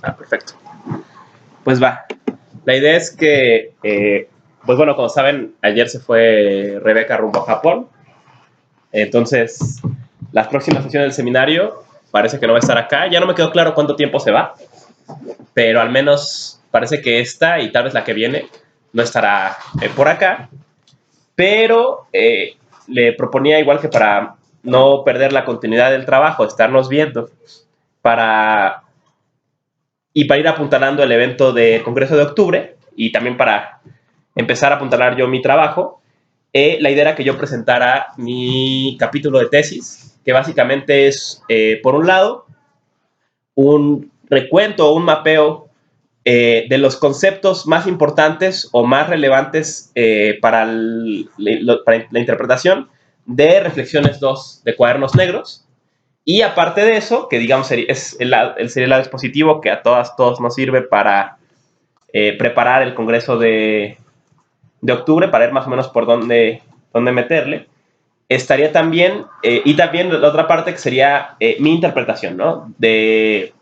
Perfecto. Pues va. La idea es que, pues bueno, como saben, ayer se fue Rebeca rumbo a Japón. Entonces, las próximas sesiones del seminario parece que no va a estar acá. Ya no me quedó claro cuánto tiempo se va, pero al menos parece que esta y tal vez la que viene no estará por acá. Pero le proponía, igual que para no perder la continuidad del trabajo, estarnos viendo para para ir apuntalando el evento del Congreso de Octubre y también para empezar a apuntalar yo mi trabajo. La idea era que yo presentara mi capítulo de tesis, que básicamente es, por un lado, un recuento o un mapeo de los conceptos más importantes o más relevantes para la interpretación de Reflexiones 2 de Cuadernos Negros. Y aparte de eso, que digamos sería el dispositivo que a todos nos sirve para preparar el Congreso de Octubre, para ver más o menos por dónde meterle, estaría también, y también la otra parte que sería mi interpretación, ¿no? De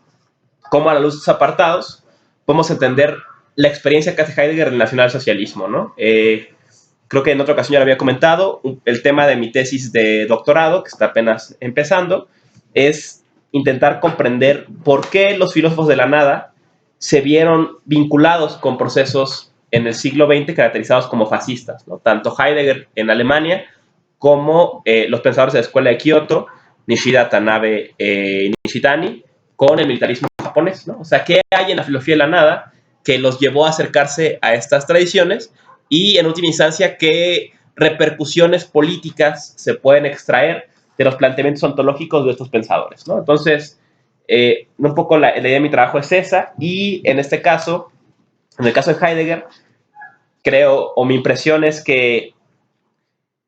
cómo a la luz de estos apartados podemos entender la experiencia que hace Heidegger en el nacionalsocialismo, ¿no? Creo que en otra ocasión ya lo había comentado, el tema de mi tesis de doctorado, que está apenas empezando, es intentar comprender por qué los filósofos de la nada se vieron vinculados con procesos en el siglo XX caracterizados como fascistas, ¿no? Tanto Heidegger en Alemania como los pensadores de la escuela de Kioto, Nishida, Tanabe, Nishitani, con el militarismo japonés, ¿no? O sea, ¿qué hay en la filosofía de la nada que los llevó a acercarse a estas tradiciones? Y en última instancia, ¿qué repercusiones políticas se pueden extraer de los planteamientos ontológicos de estos pensadores, ¿no? Entonces, un poco la idea de mi trabajo es esa, y en este caso, en el caso de Heidegger, creo, o mi impresión es que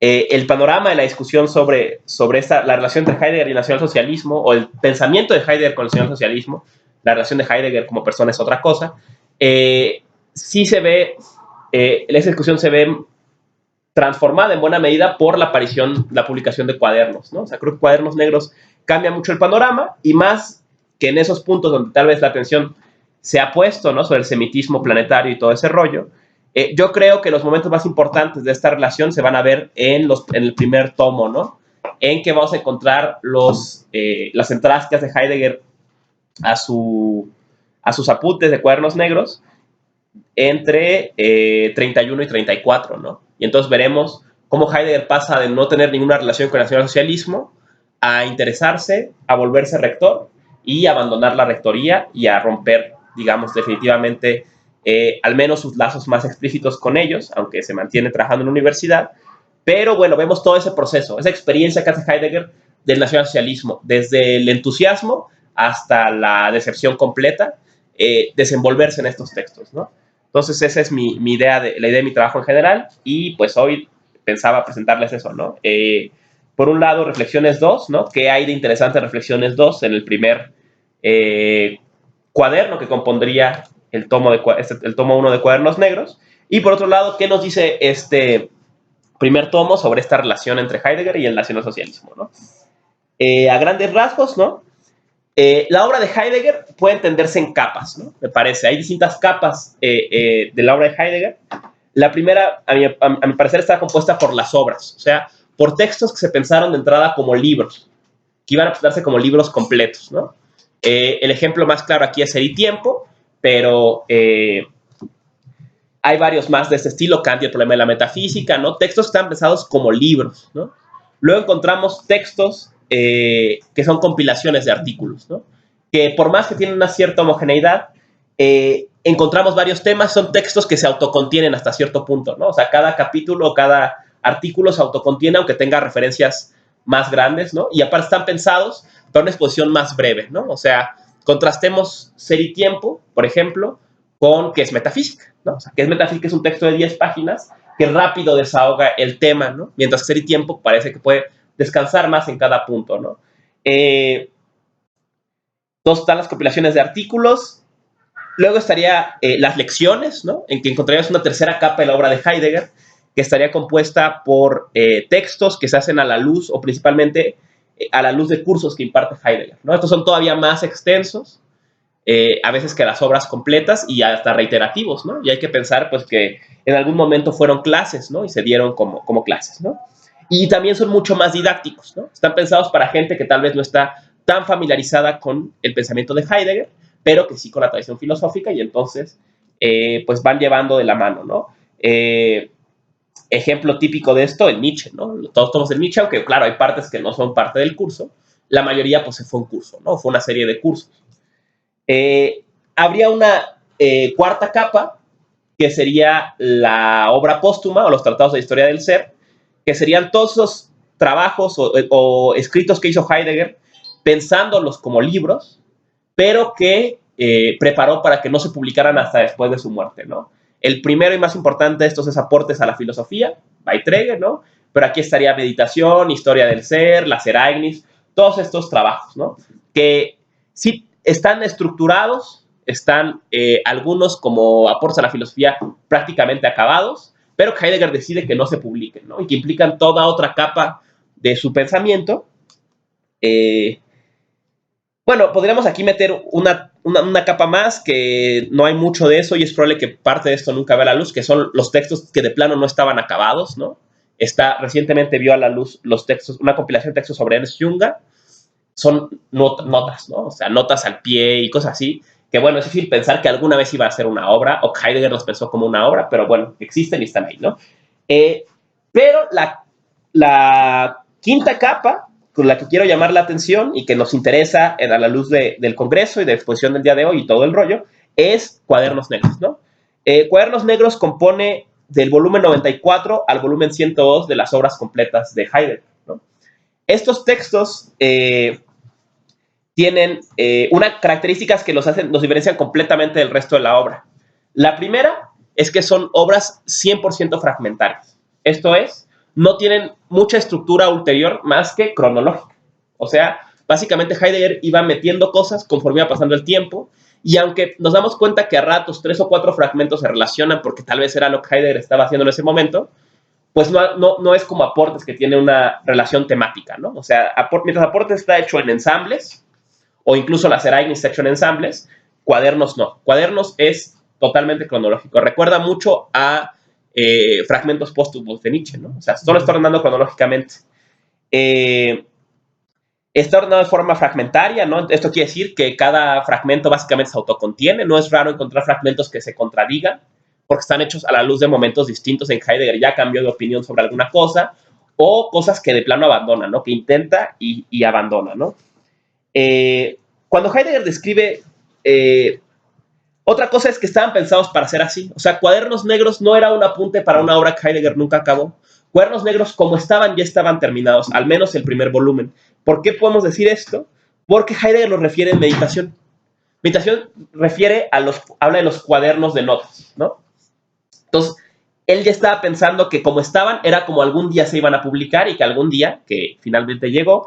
el panorama de la discusión sobre la relación entre Heidegger y el nacionalsocialismo, o el pensamiento de Heidegger con el nacionalsocialismo, la relación de Heidegger como persona es otra cosa, sí se ve, esa discusión se ve transformada en buena medida por la aparición, la publicación de cuadernos, ¿no? O sea, creo que Cuadernos Negros cambia mucho el panorama, y más que en esos puntos donde tal vez la atención se ha puesto, ¿no?, sobre el semitismo planetario y todo ese rollo. Yo creo que los momentos más importantes de esta relación se van a ver en el primer tomo, ¿no? En que vamos a encontrar las entradas que hace Heidegger a sus apuntes de Cuadernos Negros entre 31 y 34, ¿no? Y entonces veremos cómo Heidegger pasa de no tener ninguna relación con el nacionalsocialismo a interesarse, a volverse rector y a abandonar la rectoría y a romper, digamos, definitivamente al menos sus lazos más explícitos con ellos, aunque se mantiene trabajando en la universidad. Pero bueno, vemos todo ese proceso, esa experiencia que hace Heidegger del nacionalsocialismo, desde el entusiasmo hasta la decepción completa, desenvolverse en estos textos, ¿no? Entonces esa es la idea de mi trabajo en general, y pues hoy pensaba presentarles eso, ¿no? Por un lado, Reflexiones 2, ¿no? ¿Qué hay de interesante Reflexiones 2 en el primer cuaderno que compondría el tomo 1 de Cuadernos Negros? Y por otro lado, ¿qué nos dice este primer tomo sobre esta relación entre Heidegger y el nacionalsocialismo, ¿no? A grandes rasgos, ¿no? La obra de Heidegger puede entenderse en capas, ¿no? Me parece. Hay distintas capas de la obra de Heidegger. La primera, a mi parecer, está compuesta por las obras, o sea, por textos que se pensaron de entrada como libros, que iban a presentarse como libros completos, ¿no? El ejemplo más claro aquí es Ser y Tiempo, pero hay varios más de este estilo, Kant y el problema de la metafísica, ¿no? Textos que están pensados como libros, ¿no? Luego encontramos textos que son compilaciones de artículos, ¿no? Que por más que tienen una cierta homogeneidad, encontramos varios temas, son textos que se autocontienen hasta cierto punto, ¿no? O sea, cada capítulo, cada artículo se autocontiene, aunque tenga referencias más grandes, ¿no? Y aparte están pensados para una exposición más breve, ¿no? O sea, contrastemos Ser y Tiempo, por ejemplo, con ¿Qué es metafísica?, ¿no? O sea, ¿Qué es metafísica? Es un texto de 10 páginas que rápido desahoga el tema, ¿no? Mientras que Ser y Tiempo parece que puede descansar más en cada punto, ¿no? Dos están las compilaciones de artículos. Luego estaría las lecciones, ¿no? En que encontraríamos una tercera capa de la obra de Heidegger, que estaría compuesta por textos que se hacen a la luz, o principalmente a la luz de cursos que imparte Heidegger, ¿no? Estos son todavía más extensos, a veces que las obras completas y hasta reiterativos, ¿no? Y hay que pensar, pues, que en algún momento fueron clases, ¿no? Y se dieron como clases, ¿no? Y también son mucho más didácticos, ¿no? Están pensados para gente que tal vez no está tan familiarizada con el pensamiento de Heidegger, pero que sí con la tradición filosófica, y entonces, pues, van llevando de la mano, ¿no? Ejemplo típico de esto, el Nietzsche, ¿no? Todos tomamos el Nietzsche, aunque, claro, hay partes que no son parte del curso. La mayoría, pues, fue un curso, ¿no? Fue una serie de cursos. Habría una cuarta capa, que sería la obra póstuma o los tratados de historia del ser, que serían todos esos trabajos o escritos que hizo Heidegger pensándolos como libros, pero que preparó para que no se publicaran hasta después de su muerte, ¿no? El primero y más importante de estos es Aportes a la Filosofía, Beiträge, ¿no? Pero aquí estaría Meditación, Historia del Ser, Las Ereignis, todos estos trabajos, ¿no? Que sí están estructurados, están algunos como Aportes a la Filosofía prácticamente acabados, pero Heidegger decide que no se publiquen, ¿no? Y que implican toda otra capa de su pensamiento. Bueno, podríamos aquí meter una capa más, que no hay mucho de eso y es probable que parte de esto nunca vea la luz, que son los textos que de plano no estaban acabados, ¿no? Recientemente vio a la luz los textos, una compilación de textos sobre Ernst Junger, son notas, ¿no? O sea, notas al pie y cosas así, que bueno, es difícil pensar que alguna vez iba a ser una obra, o Heidegger los pensó como una obra, pero bueno, existen y están ahí, ¿no? Pero la quinta capa, con la que quiero llamar la atención y que nos interesa a la luz del Congreso y de exposición del día de hoy y todo el rollo, es Cuadernos Negros, ¿no? Cuadernos Negros compone del volumen 94 al volumen 102 de las obras completas de Heidegger, ¿no? Estos textos tienen unas características que los diferencian completamente del resto de la obra. La primera es que son obras 100% fragmentarias. Esto es, no tienen mucha estructura ulterior más que cronológica. O sea, básicamente Heidegger iba metiendo cosas conforme iba pasando el tiempo, y aunque nos damos cuenta que a ratos 3 o 4 fragmentos se relacionan porque tal vez era lo que Heidegger estaba haciendo en ese momento, pues no es como Aportes, que tiene una relación temática, ¿no? O sea, mientras Aportes está hecho en ensambles, o incluso Las Ereignis está hecho en ensambles, Cuadernos no. Cuadernos es totalmente cronológico. Recuerda mucho a fragmentos póstumos de Nietzsche, ¿no? O sea, solo está ordenando cronológicamente. Está ordenado de forma fragmentaria, ¿no? Esto quiere decir que cada fragmento básicamente se autocontiene. No es raro encontrar fragmentos que se contradigan, porque están hechos a la luz de momentos distintos en Heidegger. Ya cambió de opinión sobre alguna cosa, o cosas que de plano abandona, ¿no? Que intenta y abandona, ¿no? Cuando Heidegger describe, otra cosa es que estaban pensados para ser así. O sea, Cuadernos Negros no era un apunte para una obra que Heidegger nunca acabó. Cuadernos Negros, como estaban, ya estaban terminados, al menos el primer volumen. ¿Por qué podemos decir esto? Porque Heidegger los refiere en Meditación. Meditación habla de los cuadernos de notas, ¿no? Entonces, él ya estaba pensando que como estaban, era como algún día se iban a publicar, y que algún día, que finalmente llegó,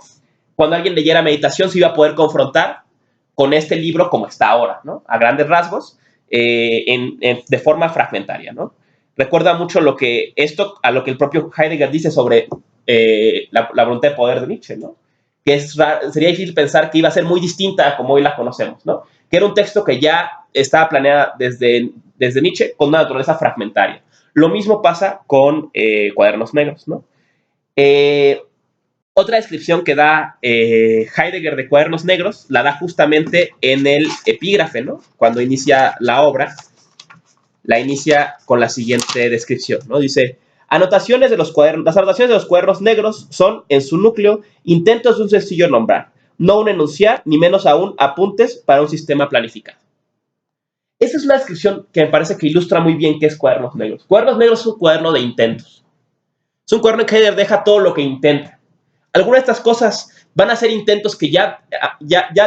cuando alguien leyera Meditación se iba a poder confrontar con este libro como está ahora, ¿no? A grandes rasgos, de forma fragmentaria, ¿no? Recuerda mucho a lo que el propio Heidegger dice sobre la voluntad de poder de Nietzsche, ¿no? Que sería difícil pensar que iba a ser muy distinta a como hoy la conocemos, ¿no? Que era un texto que ya estaba planeado desde Nietzsche con una naturaleza fragmentaria. Lo mismo pasa con Cuadernos Negros, ¿no? Otra descripción que da Heidegger de Cuadernos Negros la da justamente en el epígrafe, ¿no? Cuando inicia la obra, la inicia con la siguiente descripción, ¿no? Dice: las anotaciones de los cuadernos negros son, en su núcleo, intentos de un sencillo nombrar, no un enunciar, ni menos aún apuntes para un sistema planificado. Esta es una descripción que me parece que ilustra muy bien qué es Cuadernos Negros. Cuadernos Negros es un cuaderno de intentos. Es un cuaderno en que Heidegger deja todo lo que intenta. Algunas de estas cosas van a ser intentos que ya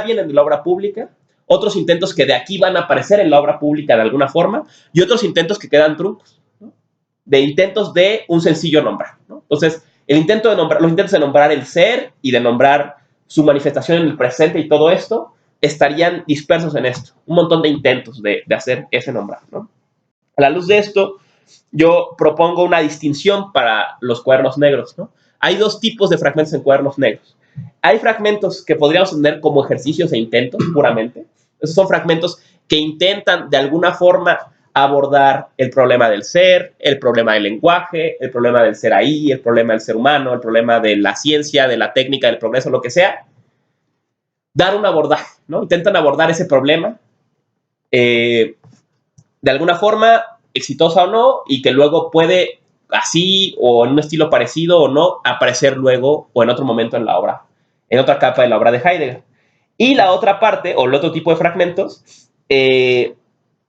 vienen de la obra pública, otros intentos que de aquí van a aparecer en la obra pública de alguna forma, y otros intentos que quedan truncos, ¿no? De intentos de un sencillo nombrar, ¿no? Entonces, los intentos de nombrar el ser y de nombrar su manifestación en el presente y todo esto estarían dispersos en esto. Un montón de intentos de hacer ese nombrar, ¿no? A la luz de esto, yo propongo una distinción para los cuadernos negros, ¿no? Hay dos tipos de fragmentos en Cuadernos Negros. Hay fragmentos que podríamos entender como ejercicios e intentos, puramente. Esos son fragmentos que intentan de alguna forma abordar el problema del ser, el problema del lenguaje, el problema del ser ahí, el problema del ser humano, el problema de la ciencia, de la técnica, del progreso, lo que sea. Dar un abordaje, ¿no? Intentan abordar ese problema de alguna forma, exitosa o no, y que luego puede, así o en un estilo parecido o no, aparecer luego o en otro momento en la obra, en otra capa de la obra de Heidegger. Y la otra parte, o el otro tipo de fragmentos,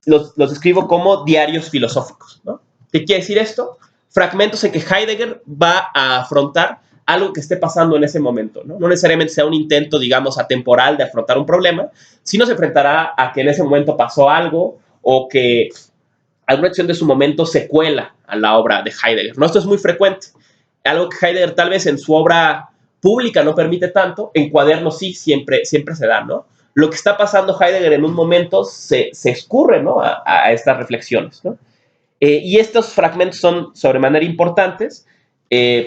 los escribo como diarios filosóficos, ¿no? ¿Qué quiere decir esto? Fragmentos en que Heidegger va a afrontar algo que esté pasando en ese momento, ¿no? No necesariamente sea un intento, digamos, atemporal de afrontar un problema, sino se enfrentará a que en ese momento pasó algo o que alguna acción de su momento se cuela a la obra de Heidegger, ¿no? Esto es muy frecuente. Algo que Heidegger tal vez en su obra pública no permite tanto, en cuadernos sí, siempre se da, ¿no? Lo que está pasando Heidegger en un momento se escurre, ¿no? a estas reflexiones, ¿no? Y estos fragmentos son sobremanera importantes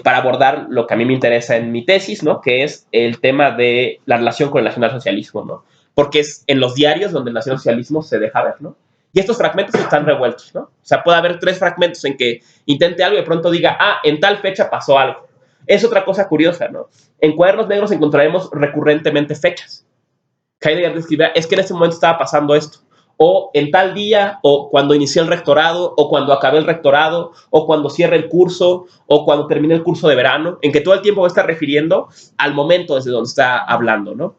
para abordar lo que a mí me interesa en mi tesis, ¿no? Que es el tema de la relación con el nacionalsocialismo, ¿no? Porque es en los diarios donde el nacionalsocialismo se deja ver, ¿no? Y estos fragmentos están revueltos, ¿no? O sea, puede haber 3 fragmentos en que intente algo y de pronto diga, ah, en tal fecha pasó algo. Es otra cosa curiosa, ¿no? En Cuadernos Negros encontraremos recurrentemente fechas. Heidegger describía, es que en ese momento estaba pasando esto. O en tal día, o cuando inicié el rectorado, o cuando acabé el rectorado, o cuando cierre el curso, o cuando termine el curso de verano, en que todo el tiempo va a estar refiriendo al momento desde donde está hablando, ¿no?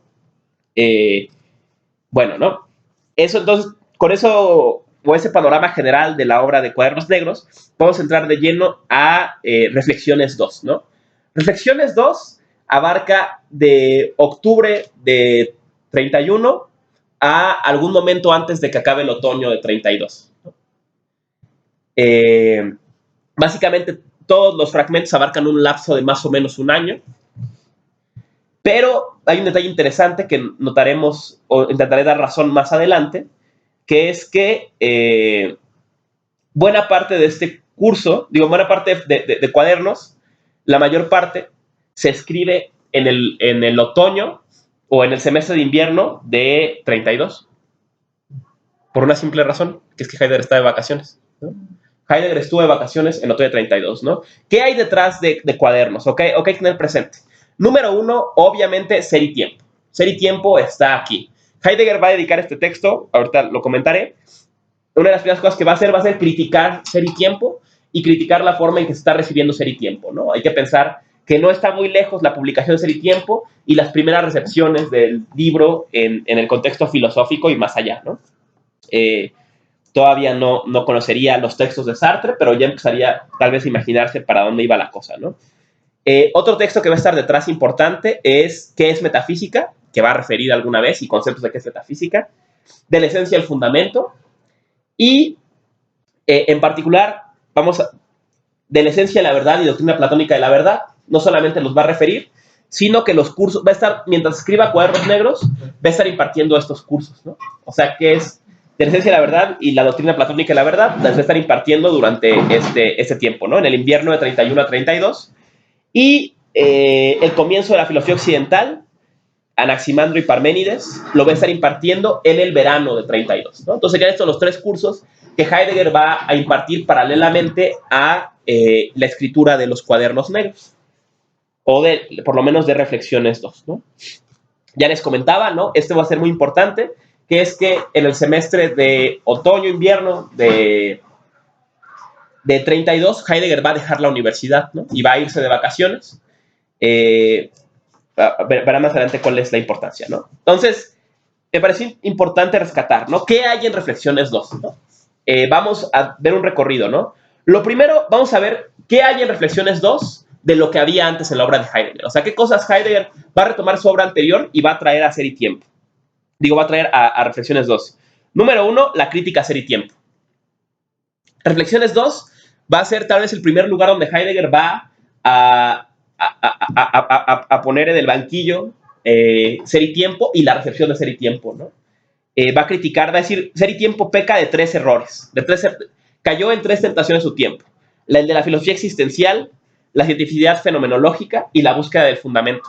Bueno, ¿no? Eso entonces, con eso, o ese panorama general de la obra de Cuadernos Negros, vamos a entrar de lleno a Reflexiones 2, ¿no? Reflexiones 2 abarca de octubre de 31 a algún momento antes de que acabe el otoño de 32. Básicamente, todos los fragmentos abarcan un lapso de más o menos un año, pero hay un detalle interesante que notaremos o intentaré dar razón más adelante, que es que buena parte de este curso, digo, buena parte de cuadernos, la mayor parte se escribe en el otoño o en el semestre de invierno de 32. Por una simple razón, que es que Heidegger está de vacaciones, ¿no? Heidegger estuvo de vacaciones en otoño de 32, ¿no? ¿Qué hay detrás de cuadernos? ¿Ok? Hay que tener presente. Número 1, obviamente, ser y tiempo. Ser y tiempo está aquí. Heidegger va a dedicar este texto, ahorita lo comentaré. Una de las primeras cosas que va a ser criticar ser y tiempo y criticar la forma en que se está recibiendo ser y tiempo, ¿no? Hay que pensar que no está muy lejos la publicación de Ser y Tiempo y las primeras recepciones del libro en el contexto filosófico y más allá, ¿no? Todavía no conocería los textos de Sartre, pero ya empezaría tal vez a imaginarse para dónde iba la cosa, ¿no? Otro texto que va a estar detrás importante es ¿qué es metafísica? Que va a referir alguna vez y conceptos de qué es metafísica, de la esencia al fundamento y en particular de la esencia de la verdad y doctrina platónica de la verdad, no solamente los va a referir, sino que los cursos, va a estar, mientras escriba Cuadernos Negros, va a estar impartiendo estos cursos, ¿no? O sea, que es de la esencia de la verdad y la doctrina platónica de la verdad, las va a estar impartiendo durante este tiempo, ¿no? En el invierno de 31 a 32. Y el comienzo de la filosofía occidental, Anaximandro y Parménides, lo va a estar impartiendo en el verano de 32, ¿no? Entonces serían estos los 3 cursos que Heidegger va a impartir paralelamente a la escritura de los Cuadernos Negros, o por lo menos de Reflexiones 2, ¿no? Ya les comentaba, ¿no? Este va a ser muy importante, que es que en el semestre de otoño-invierno de 32, Heidegger va a dejar la universidad, ¿no? Y va a irse de vacaciones. Verán más adelante cuál es la importancia, ¿no? Entonces, me pareció importante rescatar, ¿no? ¿Qué hay en Reflexiones 2? ¿No? Vamos a ver un recorrido, ¿no? Lo primero, vamos a ver qué hay en Reflexiones 2 de lo que había antes en la obra de Heidegger. O sea, qué cosas Heidegger va a retomar su obra anterior y va a traer a Ser y Tiempo. Digo, va a traer a Reflexiones 2. Número 1, la crítica a Ser y Tiempo. Reflexiones 2 va a ser tal vez el primer lugar donde Heidegger va a poner en el banquillo Ser y Tiempo y la recepción de Ser y Tiempo, ¿no? Va a criticar, va a decir, Ser y Tiempo peca de 3 errores, cayó en 3 tentaciones de su tiempo. El de la filosofía existencial, la cientificidad fenomenológica y la búsqueda del fundamento.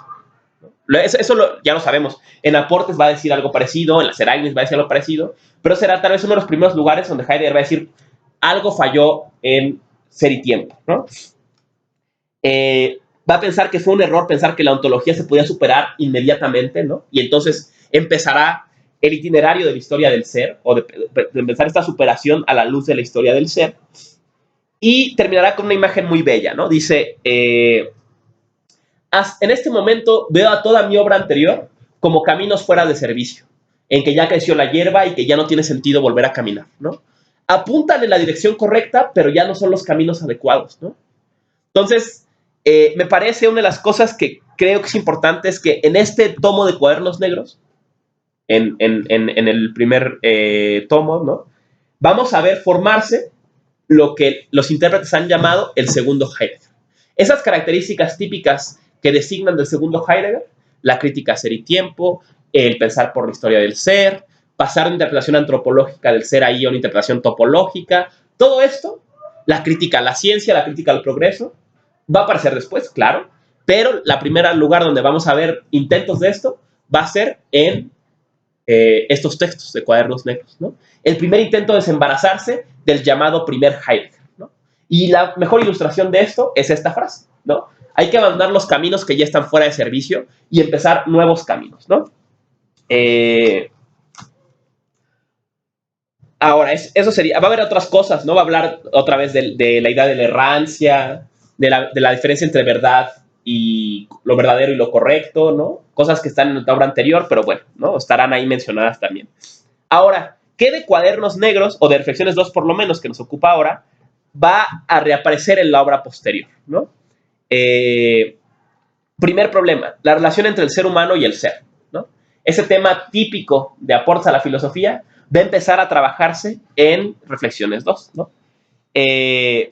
Ya lo sabemos. En Aportes va a decir algo parecido, en las Erasmus va a decir algo parecido, pero será tal vez uno de los primeros lugares donde Heidegger va a decir algo falló en Ser y Tiempo, ¿no? Va a pensar que fue un error pensar que la ontología se podía superar inmediatamente, ¿no? Y entonces empezará el itinerario de la historia del ser, o de empezar esta superación a la luz de la historia del ser, y terminará con una imagen muy bella, ¿no? Dice, en este momento veo a toda mi obra anterior como caminos fuera de servicio, en que ya creció la hierba y que ya no tiene sentido volver a caminar, ¿no? Apuntan en la dirección correcta, pero ya no son los caminos adecuados, ¿no? Entonces, me parece una de las cosas que creo que es importante es que en este tomo de Cuadernos Negros, en el primer tomo, ¿no? Vamos a ver formarse lo que los intérpretes han llamado el segundo Heidegger. Esas características típicas que designan del segundo Heidegger, la crítica a ser y tiempo, el pensar por la historia del ser, pasar de interpretación antropológica del ser ahí a una interpretación topológica, todo esto, la crítica a la ciencia, la crítica al progreso, va a aparecer después, claro, pero la primera lugar donde vamos a ver intentos de esto va a ser en estos textos de Cuadernos Negros, ¿no? El primer intento de desembarazarse del llamado primer Heidegger, ¿no? Y la mejor ilustración de esto es esta frase, ¿no? Hay que abandonar los caminos que ya están fuera de servicio y empezar nuevos caminos, ¿no? Ahora, eso sería, va a haber otras cosas, ¿no? Va a hablar otra vez de la idea de la errancia, de la diferencia entre verdad y lo verdadero y lo correcto, ¿no? Cosas que están en la obra anterior, pero bueno, ¿no? Estarán ahí mencionadas también. Ahora, ¿qué de Cuadernos Negros, o de Reflexiones 2 por lo menos, que nos ocupa ahora, va a reaparecer en la obra posterior, ¿no? Primer problema, la relación entre el ser humano y el ser, ¿no? Ese tema típico de aportes a la filosofía va a empezar a trabajarse en Reflexiones 2, ¿no? Él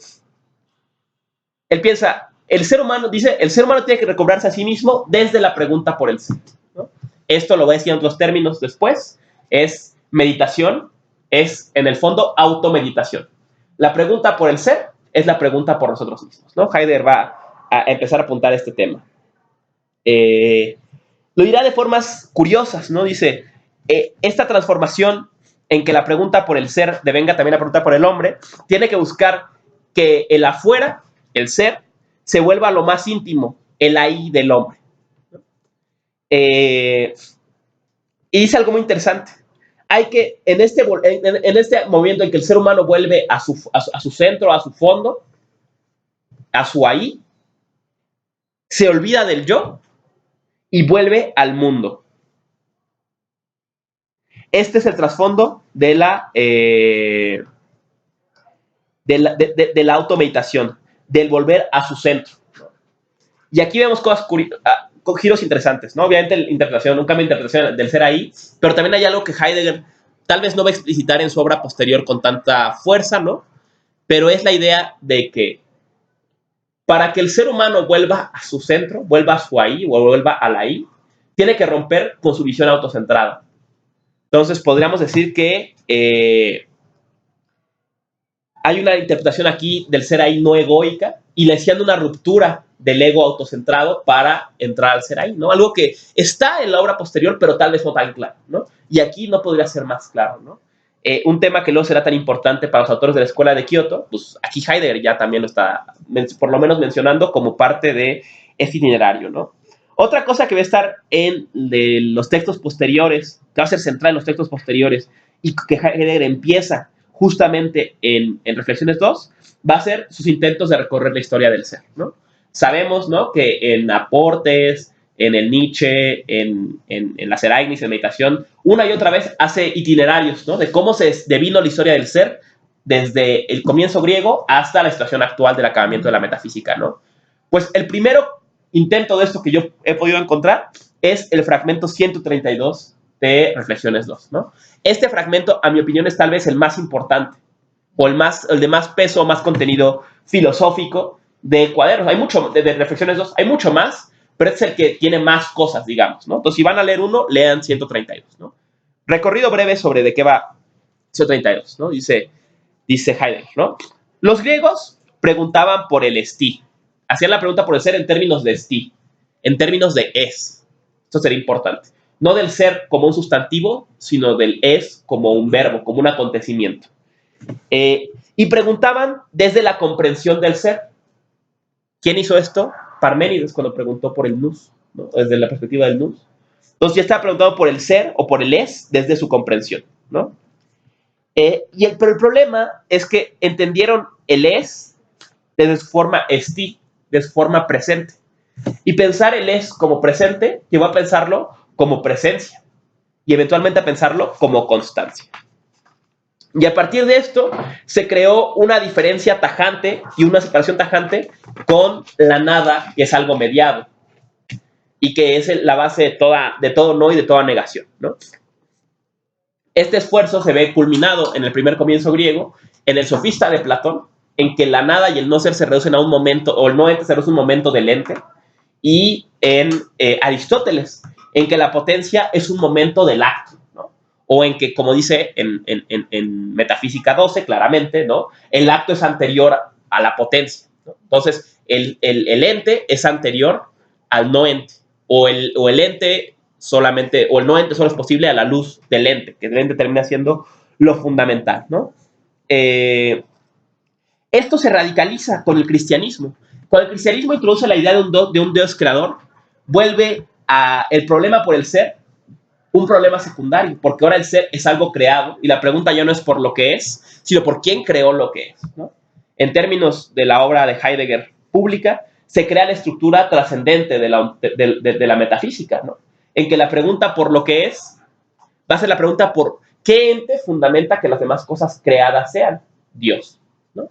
piensa, el ser humano, dice, el ser humano tiene que recobrarse a sí mismo desde la pregunta por el ser, ¿no? Esto lo voy a decir en otros términos después, es meditación, es en el fondo automeditación. La pregunta por el ser es la pregunta por nosotros mismos, ¿no? Heidegger va a empezar a apuntar este tema. Lo dirá de formas curiosas, ¿no? Dice, esta transformación en que la pregunta por el ser devenga también la pregunta por el hombre, tiene que buscar que el afuera, el ser, se vuelva lo más íntimo, el ahí del hombre. Y dice algo muy interesante. Hay que, en este movimiento en que el ser humano vuelve a su centro, a su fondo, a su ahí, se olvida del yo y vuelve al mundo. Este es el trasfondo de la automeditación, del volver a su centro. Y aquí vemos cosas con giros interesantes, ¿no? Obviamente un cambio de interpretación del ser ahí, pero también hay algo que Heidegger tal vez no va a explicitar en su obra posterior con tanta fuerza, ¿no? Pero es la idea de que para que el ser humano vuelva a su centro, vuelva a su ahí, o vuelva al ahí, tiene que romper con su visión autocentrada. Entonces podríamos decir que hay una interpretación aquí del ser ahí no egoica y le hacían una ruptura del ego autocentrado para entrar al ser ahí, ¿no? Algo que está en la obra posterior, pero tal vez no tan claro, ¿no? Y aquí no podría ser más claro, ¿no? Un tema que luego será tan importante para los autores de la Escuela de Kioto, pues aquí Heidegger ya también lo está, por lo menos mencionando como parte de ese itinerario, ¿no? Otra cosa que va a estar en los textos posteriores, que va a ser central en los textos posteriores, y que Heidegger empieza justamente en Reflexiones 2, va a ser sus intentos de recorrer la historia del ser, ¿no? Sabemos, ¿no?, que en Aportes, en el Nietzsche, en las Eraignis, en Meditación, una y otra vez hace itinerarios, ¿no?, de cómo se devino la historia del ser desde el comienzo griego hasta la situación actual del acabamiento de la metafísica, ¿no? Pues el primero intento de esto que yo he podido encontrar es el fragmento 132 de Reflexiones 2, ¿no? Este fragmento, a mi opinión, es tal vez el más importante o el de más peso, más contenido filosófico de Cuadernos. Hay mucho, de Reflexiones 2, hay mucho más, pero este es el que tiene más cosas, digamos, ¿no? Entonces, si van a leer uno, lean 132, ¿no? Recorrido breve sobre de qué va 132, ¿no? Dice Heidegger, ¿no? Los griegos preguntaban por el esti. Hacían la pregunta por el ser en términos de esti, en términos de es, Esto sería importante. No del ser como un sustantivo, sino del es como un verbo, como un acontecimiento. Y preguntaban desde la comprensión del ser. ¿Quién hizo esto? Parménides, cuando preguntó por el nous, ¿no? Desde la perspectiva del nous. Entonces ya estaba preguntando por el ser o por el es desde su comprensión, ¿no? Pero el problema es que entendieron el es desde su forma esti, de su forma presente. Y pensar el es como presente llevó a pensarlo como presencia y eventualmente a pensarlo como constancia. Y a partir de esto se creó una diferencia tajante y una separación tajante con la nada, que es algo mediado y que es la base de todo no y de toda negación, ¿no? Este esfuerzo se ve culminado en el primer comienzo griego, en el sofista de Platón, en que la nada y el no ser se reducen a un momento, o el no ente se reduce a un momento del ente, y en Aristóteles, en que la potencia es un momento del acto, ¿no? O en que, como dice en Metafísica 12, claramente, ¿no? El acto es anterior a la potencia, ¿no? Entonces, el ente es anterior al no ente, o el ente solamente, o el no ente solo es posible a la luz del ente, que el ente termina siendo lo fundamental, ¿no? Esto se radicaliza con el cristianismo. Cuando el cristianismo introduce la idea de un Dios creador, vuelve el problema por el ser un problema secundario, porque ahora el ser es algo creado y la pregunta ya no es por lo que es, sino por quién creó lo que es, ¿no? En términos de la obra de Heidegger pública, se crea la estructura trascendente de la metafísica, ¿no? En que la pregunta por lo que es va a ser la pregunta por qué ente fundamenta que las demás cosas creadas sean Dios, ¿no?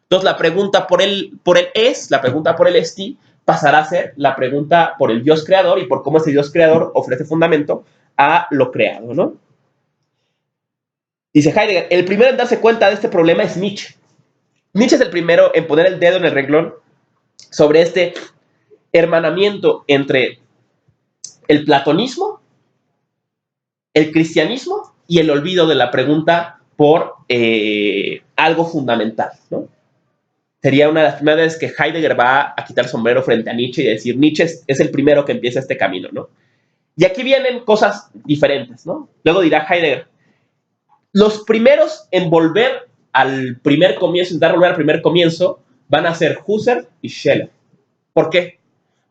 Entonces la pregunta por el es, la pregunta por el esti, pasará a ser la pregunta por el Dios creador y por cómo ese Dios creador ofrece fundamento a lo creado, ¿no? Dice Heidegger, el primero en darse cuenta de este problema es Nietzsche. Nietzsche es el primero en poner el dedo en el renglón sobre este hermanamiento entre el platonismo, el cristianismo y el olvido de la pregunta por algo fundamental, ¿no? Sería una de las primeras veces que Heidegger va a quitar el sombrero frente a Nietzsche y decir, Nietzsche es el primero que empieza este camino, ¿no? Y aquí vienen cosas diferentes, ¿no? Luego dirá Heidegger, los primeros en volver al primer comienzo, intentar volver al primer comienzo, van a ser Husserl y Scheler. ¿Por qué?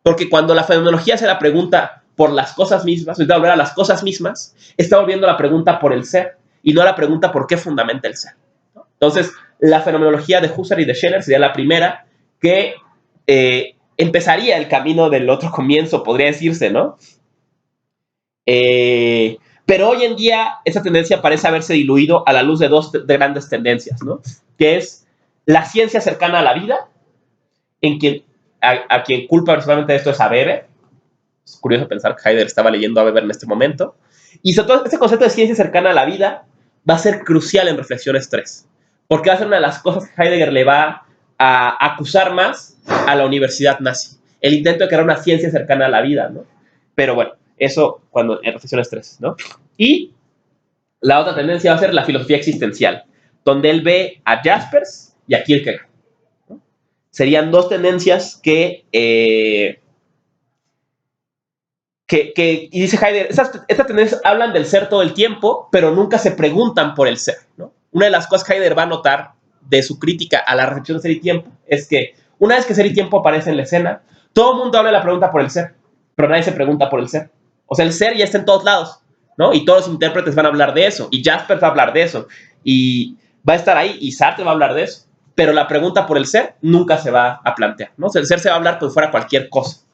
Porque cuando la fenomenología hace la pregunta por las cosas mismas, intenta volver a las cosas mismas, está volviendo la pregunta por el ser y no la pregunta por qué fundamenta el ser, ¿no? Entonces, la fenomenología de Husserl y de Scheler sería la primera que empezaría el camino del otro comienzo, podría decirse, ¿no? Pero hoy en día esa tendencia parece haberse diluido a la luz de dos grandes tendencias, ¿no? Que es la ciencia cercana a la vida, en quien, a quien culpa principalmente de esto es a Weber. Es curioso pensar que Heidegger estaba leyendo a Weber en este momento. Y sobre todo este concepto de ciencia cercana a la vida va a ser crucial en Reflexiones 3, porque va a ser una de las cosas que Heidegger le va a acusar más a la universidad nazi. El intento de crear una ciencia cercana a la vida, ¿no? Pero bueno, eso cuando en Reflexiones 3, ¿no? Y la otra tendencia va a ser la filosofía existencial, donde él ve a Jaspers y a Kierkegaard, ¿no? Serían dos tendencias que y dice Heidegger, estas tendencias hablan del ser todo el tiempo, pero nunca se preguntan por el ser, ¿no? Una de las cosas que Heidegger va a notar de su crítica a la recepción de ser y tiempo es que una vez que ser y tiempo aparece en la escena, todo el mundo habla de la pregunta por el ser, pero nadie se pregunta por el ser. O sea, el ser ya está en todos lados, ¿no? Y todos los intérpretes van a hablar de eso, y Jaspers va a hablar de eso, y va a estar ahí, y Sartre va a hablar de eso, pero la pregunta por el ser nunca se va a plantear, ¿no? O sea, el ser se va a hablar como si fuera cualquier cosa.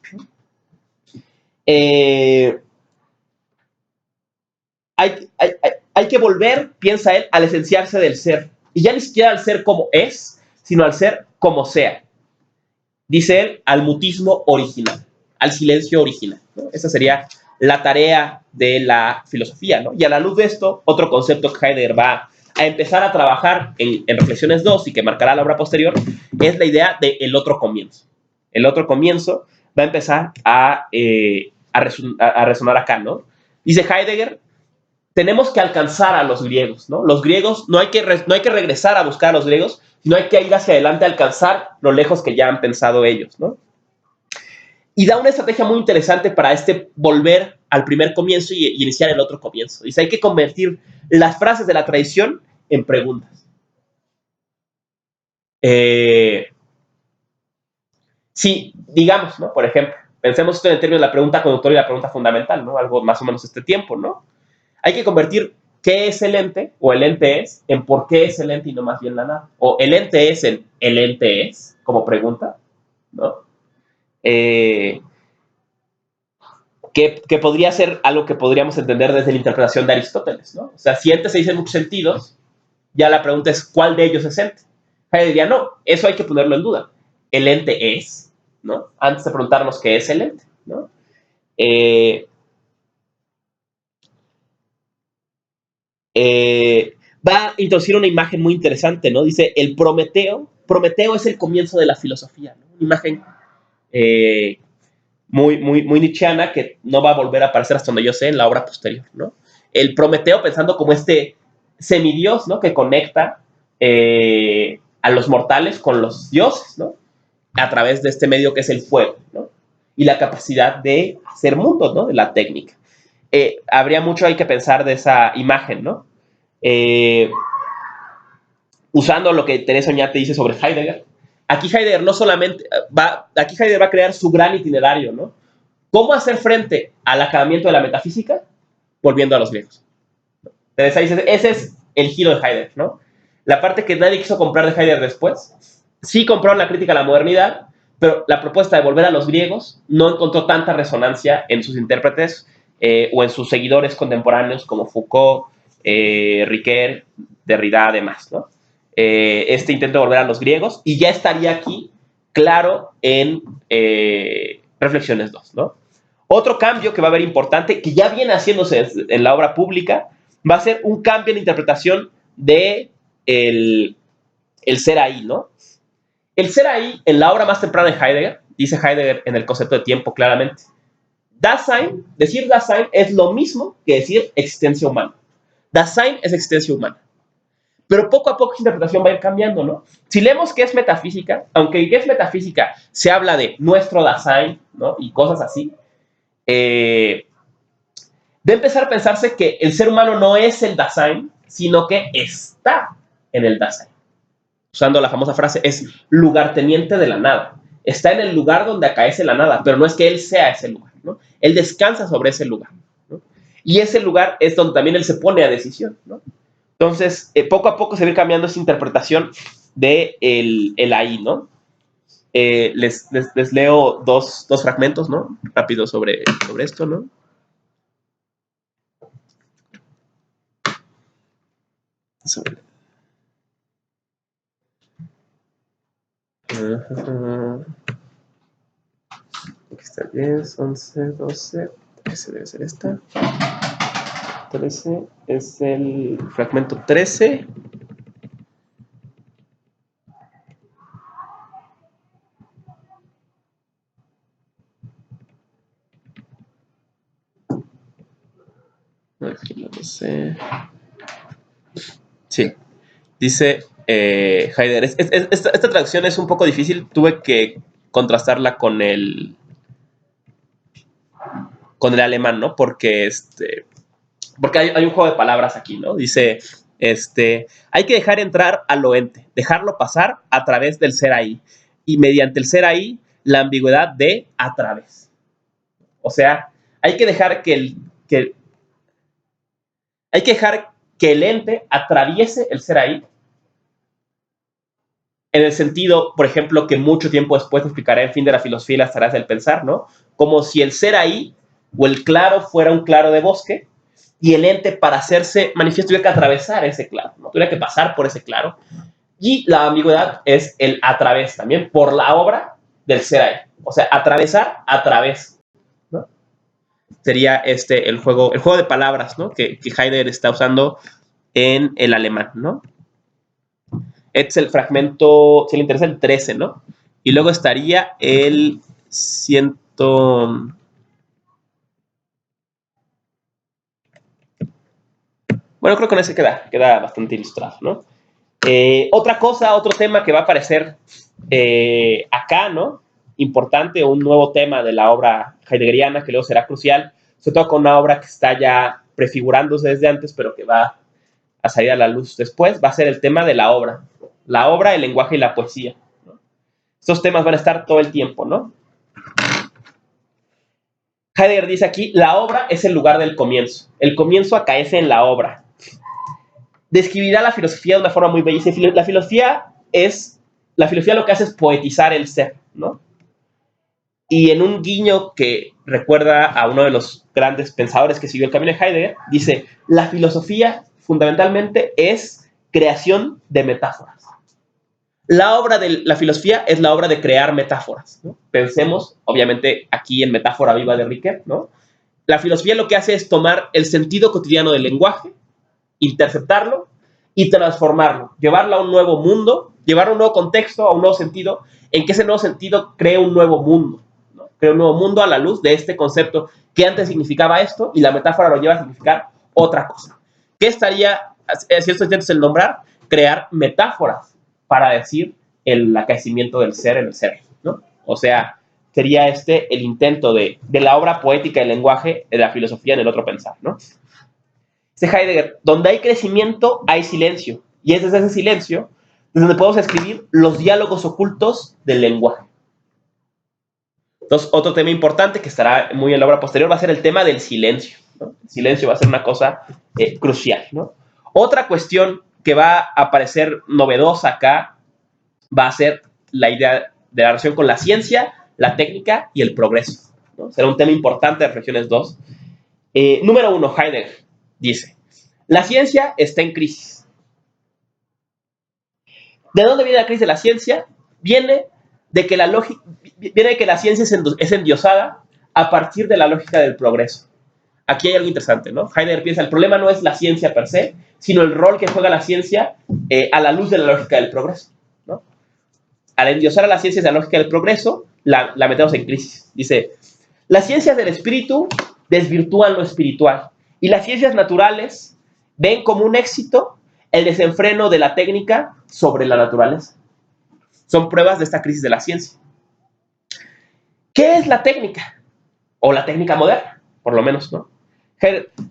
Hay que volver, piensa él, al esenciarse del ser. Y ya ni siquiera al ser como es, sino al ser como sea. Dice él, al mutismo original, al silencio original, ¿no? Esa sería la tarea de la filosofía, ¿no? Y a la luz de esto, otro concepto que Heidegger va a empezar a trabajar en Reflexiones 2 y que marcará la obra posterior, es la idea del otro comienzo. El otro comienzo va a empezar a resonar acá, ¿no? Dice Heidegger, tenemos que alcanzar a los griegos, ¿no? Los griegos, no hay que regresar a buscar a los griegos, sino hay que ir hacia adelante a alcanzar lo lejos que ya han pensado ellos, ¿no? Y da una estrategia muy interesante para volver al primer comienzo y iniciar el otro comienzo. Dice, hay que convertir las frases de la tradición en preguntas. Sí, digamos, ¿no? Por ejemplo, pensemos esto en términos de la pregunta conductora y la pregunta fundamental, ¿no? Algo más o menos este tiempo, ¿no? Hay que convertir qué es el ente, o el ente es, en por qué es el ente y no más bien la nada. O el ente es en el ente es, como pregunta, ¿no? Que podría ser algo que podríamos entender desde la interpretación de Aristóteles, ¿no? O sea, si ente se dice en muchos sentidos, ya la pregunta es, ¿cuál de ellos es ente? Heidegger diría, no, eso hay que ponerlo en duda. El ente es, ¿no? Antes de preguntarnos qué es el ente, ¿no? Va a introducir una imagen muy interesante, ¿no? Dice, el Prometeo es el comienzo de la filosofía, ¿no? Una imagen muy nietzscheana que no va a volver a aparecer hasta donde yo sé en la obra posterior, ¿no? El Prometeo pensando como este semidios, ¿no? Que conecta a los mortales con los dioses, ¿no? A través de este medio que es el fuego, ¿no? Y la capacidad de hacer mundos, ¿no? De la técnica. Habría mucho hay que pensar de esa imagen, ¿no? Usando lo que Teresa Oñate dice sobre Heidegger. Aquí Heidegger no solamente aquí Heidegger va a crear su gran itinerario, ¿no? ¿Cómo hacer frente al acabamiento de la metafísica? Volviendo a los griegos. Teresa dice, ese es el giro de Heidegger, ¿no? La parte que nadie quiso comprar de Heidegger después, sí compraron la crítica a la modernidad, pero la propuesta de volver a los griegos no encontró tanta resonancia en sus intérpretes o en sus seguidores contemporáneos como Foucault, Ricoeur, Derrida, además, ¿no? Este intento de volver a los griegos y ya estaría aquí claro en Reflexiones 2, ¿no? Otro cambio que va a haber importante, que ya viene haciéndose en la obra pública, va a ser un cambio en la interpretación de el ser ahí, ¿no? El ser ahí, en la obra más temprana de Heidegger, dice Heidegger en el concepto de tiempo claramente, Dasein, decir Dasein es lo mismo que decir existencia humana. Dasein es existencia humana. Pero poco a poco esa interpretación va a ir cambiando, ¿no? Si leemos qué es metafísica, aunque en qué es metafísica se habla de nuestro Dasein, ¿no? Y cosas así, de empezar a pensarse que el ser humano no es el Dasein, sino que está en el Dasein. Usando la famosa frase, es lugarteniente de la nada. Está en el lugar donde acaece la nada, pero no es que él sea ese lugar, ¿no? Él descansa sobre ese lugar, ¿no? Y ese lugar es donde también él se pone a decisión, ¿no? Entonces, poco a poco se va a ir cambiando esa interpretación de el ahí, ¿no? Les leo dos fragmentos, ¿no? Rápido sobre esto, ¿no? Sobre... Aquí está 10, 11, 12, 13 debe ser esta. 13 es el fragmento 13. Aquí lo sé. Sí. Dice Heidegger. Esta traducción es un poco difícil. Tuve que contrastarla con el alemán, ¿no? Porque hay un juego de palabras aquí, ¿no? Dice, hay que dejar entrar a lo ente, dejarlo pasar a través del ser ahí. Y mediante el ser ahí, la ambigüedad de a través. O sea, hay que dejar hay que dejar que el ente atraviese el ser ahí, en el sentido, por ejemplo, que mucho tiempo después explicaré en Fin de la Filosofía y las Tareas del Pensar, ¿no? Como si el ser ahí o el claro fuera un claro de bosque y el ente para hacerse manifiesto tuviera que atravesar ese claro, ¿no? Tuviera que pasar por ese claro. Y la ambigüedad es el a través también, por la obra del ser ahí. O sea, atravesar a través, ¿no? Sería el juego de palabras, ¿no? Que Heidegger está usando en el alemán, ¿no? Este es el fragmento, si le interesa, el 13, ¿no? Y luego estaría el 100. Bueno, creo que con ese queda bastante ilustrado, ¿no? Otra cosa, otro tema que va a aparecer acá, ¿no? importante, un nuevo tema de la obra heideggeriana que luego será crucial, sobre todo con una obra que está ya prefigurándose desde antes, pero que va a salir a la luz después, va a ser el tema de la obra, el lenguaje y la poesía, ¿no? Estos temas van a estar todo el tiempo, ¿no? Heidegger dice aquí, la obra es el lugar del comienzo. El comienzo acaece en la obra. Describirá la filosofía de una forma muy bella. La filosofía lo que hace es poetizar el ser, ¿no? Y en un guiño que recuerda a uno de los grandes pensadores que siguió el camino de Heidegger, dice, la filosofía fundamentalmente es creación de metáforas. La obra de la filosofía es la obra de crear metáforas, ¿no? Pensemos, obviamente, aquí en Metáfora Viva de Ricoeur, ¿no? La filosofía lo que hace es tomar el sentido cotidiano del lenguaje, interceptarlo y transformarlo, llevarlo a un nuevo mundo, llevarlo a un nuevo contexto, a un nuevo sentido, en que ese nuevo sentido cree un nuevo mundo, ¿no? Crea un nuevo mundo a la luz de este concepto que antes significaba esto y la metáfora lo lleva a significar otra cosa. ¿Qué estaría, si esto intentas el nombrar? Crear metáforas para decir el acaecimiento del ser en el ser, ¿no? O sea, sería este el intento de la obra poética del lenguaje, de la filosofía en el otro pensar, ¿no? Dice Heidegger, donde hay crecimiento hay silencio, y es desde ese silencio desde donde podemos escribir los diálogos ocultos del lenguaje. Entonces, otro tema importante que estará muy en la obra posterior va a ser el tema del silencio, ¿no? El silencio va a ser una cosa crucial, ¿no? Otra cuestión que va a aparecer novedosa acá va a ser la idea de la relación con la ciencia, la técnica y el progreso, ¿no? Será un tema importante de Reflexiones 2. Número 1, Heidegger dice, la ciencia está en crisis. ¿De dónde viene la crisis de la ciencia? Viene de que la ciencia es endiosada a partir de la lógica del progreso. Aquí hay algo interesante, ¿no? Heidegger piensa, el problema no es la ciencia per se, sino el rol que juega la ciencia a la luz de la lógica del progreso, ¿no? Al endiosar a la ciencia de la lógica del progreso, la metemos en crisis. Dice, las ciencias del espíritu desvirtúan lo espiritual y las ciencias naturales ven como un éxito el desenfreno de la técnica sobre la naturaleza. Son pruebas de esta crisis de la ciencia. ¿Qué es la técnica? O la técnica moderna, por lo menos, ¿no?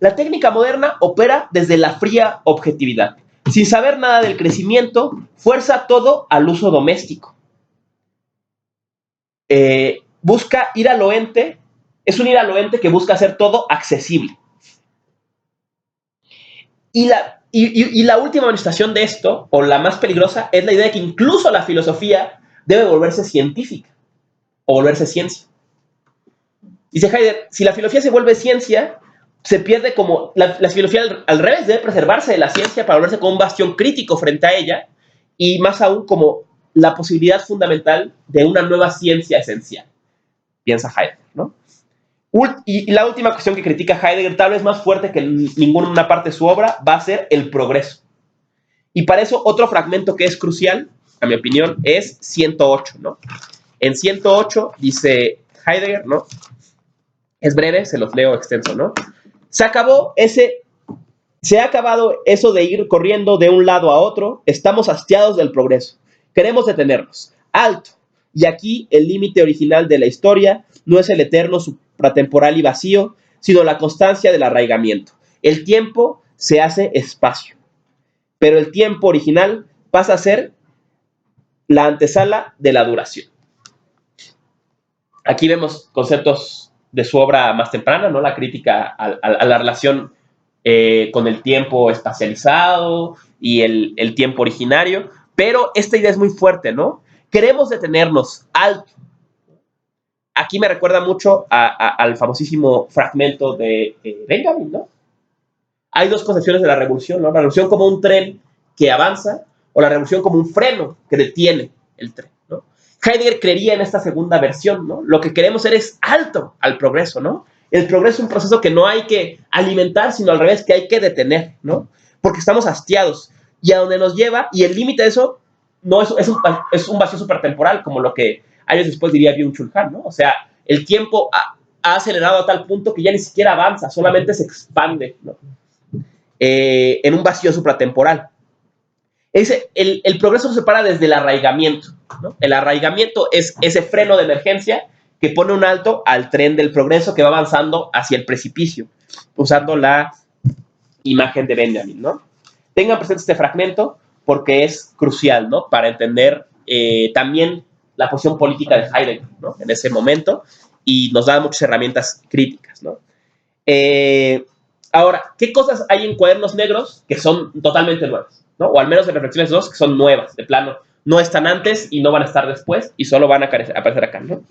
La técnica moderna opera desde la fría objetividad. Sin saber nada del crecimiento, fuerza todo al uso doméstico. Busca ir a lo ente, es un ir a lo ente que busca hacer todo accesible. Y la última manifestación de esto, o la más peligrosa, es la idea de que incluso la filosofía debe volverse científica o volverse ciencia. Dice Heidegger, si la filosofía se vuelve ciencia, se pierde como... La filosofía al revés debe preservarse de la ciencia para volverse como un bastión crítico frente a ella y más aún como la posibilidad fundamental de una nueva ciencia esencial. Piensa Heidegger, ¿no? Y la última cuestión que critica Heidegger, tal vez más fuerte que ninguna parte de su obra, va a ser el progreso. Y para eso otro fragmento que es crucial, a mi opinión, es 108, ¿no? En 108 dice Heidegger, ¿no? Es breve, se los leo extenso, ¿no? Se ha acabado eso de ir corriendo de un lado a otro, estamos hastiados del progreso. Queremos detenernos. ¡Alto! Y aquí el límite original de la historia no es el eterno supratemporal y vacío, sino la constancia del arraigamiento. El tiempo se hace espacio, pero el tiempo original pasa a ser la antesala de la duración. Aquí vemos conceptos de su obra más temprana, ¿no? La crítica a la relación con el tiempo espacializado y el tiempo originario, pero esta idea es muy fuerte, ¿no? Queremos detenernos, alto. Aquí me recuerda mucho al famosísimo fragmento de Benjamin, ¿no? Hay dos concepciones de la revolución, ¿no? La revolución como un tren que avanza o la revolución como un freno que detiene el tren, ¿no? Heidegger creería en esta segunda versión, ¿no? Lo que queremos ser es alto al progreso, ¿no? El progreso es un proceso que no hay que alimentar, sino al revés, que hay que detener, ¿no? Porque estamos hastiados. Y a donde nos lleva, y el límite de eso, no es un vacío supertemporal, como lo que años después diría Byung-Chul Han, ¿no? O sea, el tiempo ha acelerado a tal punto que ya ni siquiera avanza, solamente se expande, ¿no? En un vacío supratemporal. El progreso se separa desde el arraigamiento, ¿no? El arraigamiento es ese freno de emergencia que pone un alto al tren del progreso que va avanzando hacia el precipicio, usando la imagen de Benjamin, ¿no? Tengan presente este fragmento porque es crucial, ¿no? Para entender también la posición política de Heidegger, ¿no? En ese momento, y nos da muchas herramientas críticas, ¿no? Ahora, ¿qué cosas hay en Cuadernos Negros que son totalmente nuevas, ¿no? O al menos en Reflexiones 2 que son nuevas, de plano. No están antes y no van a estar después y solo van a aparecer acá, ¿no?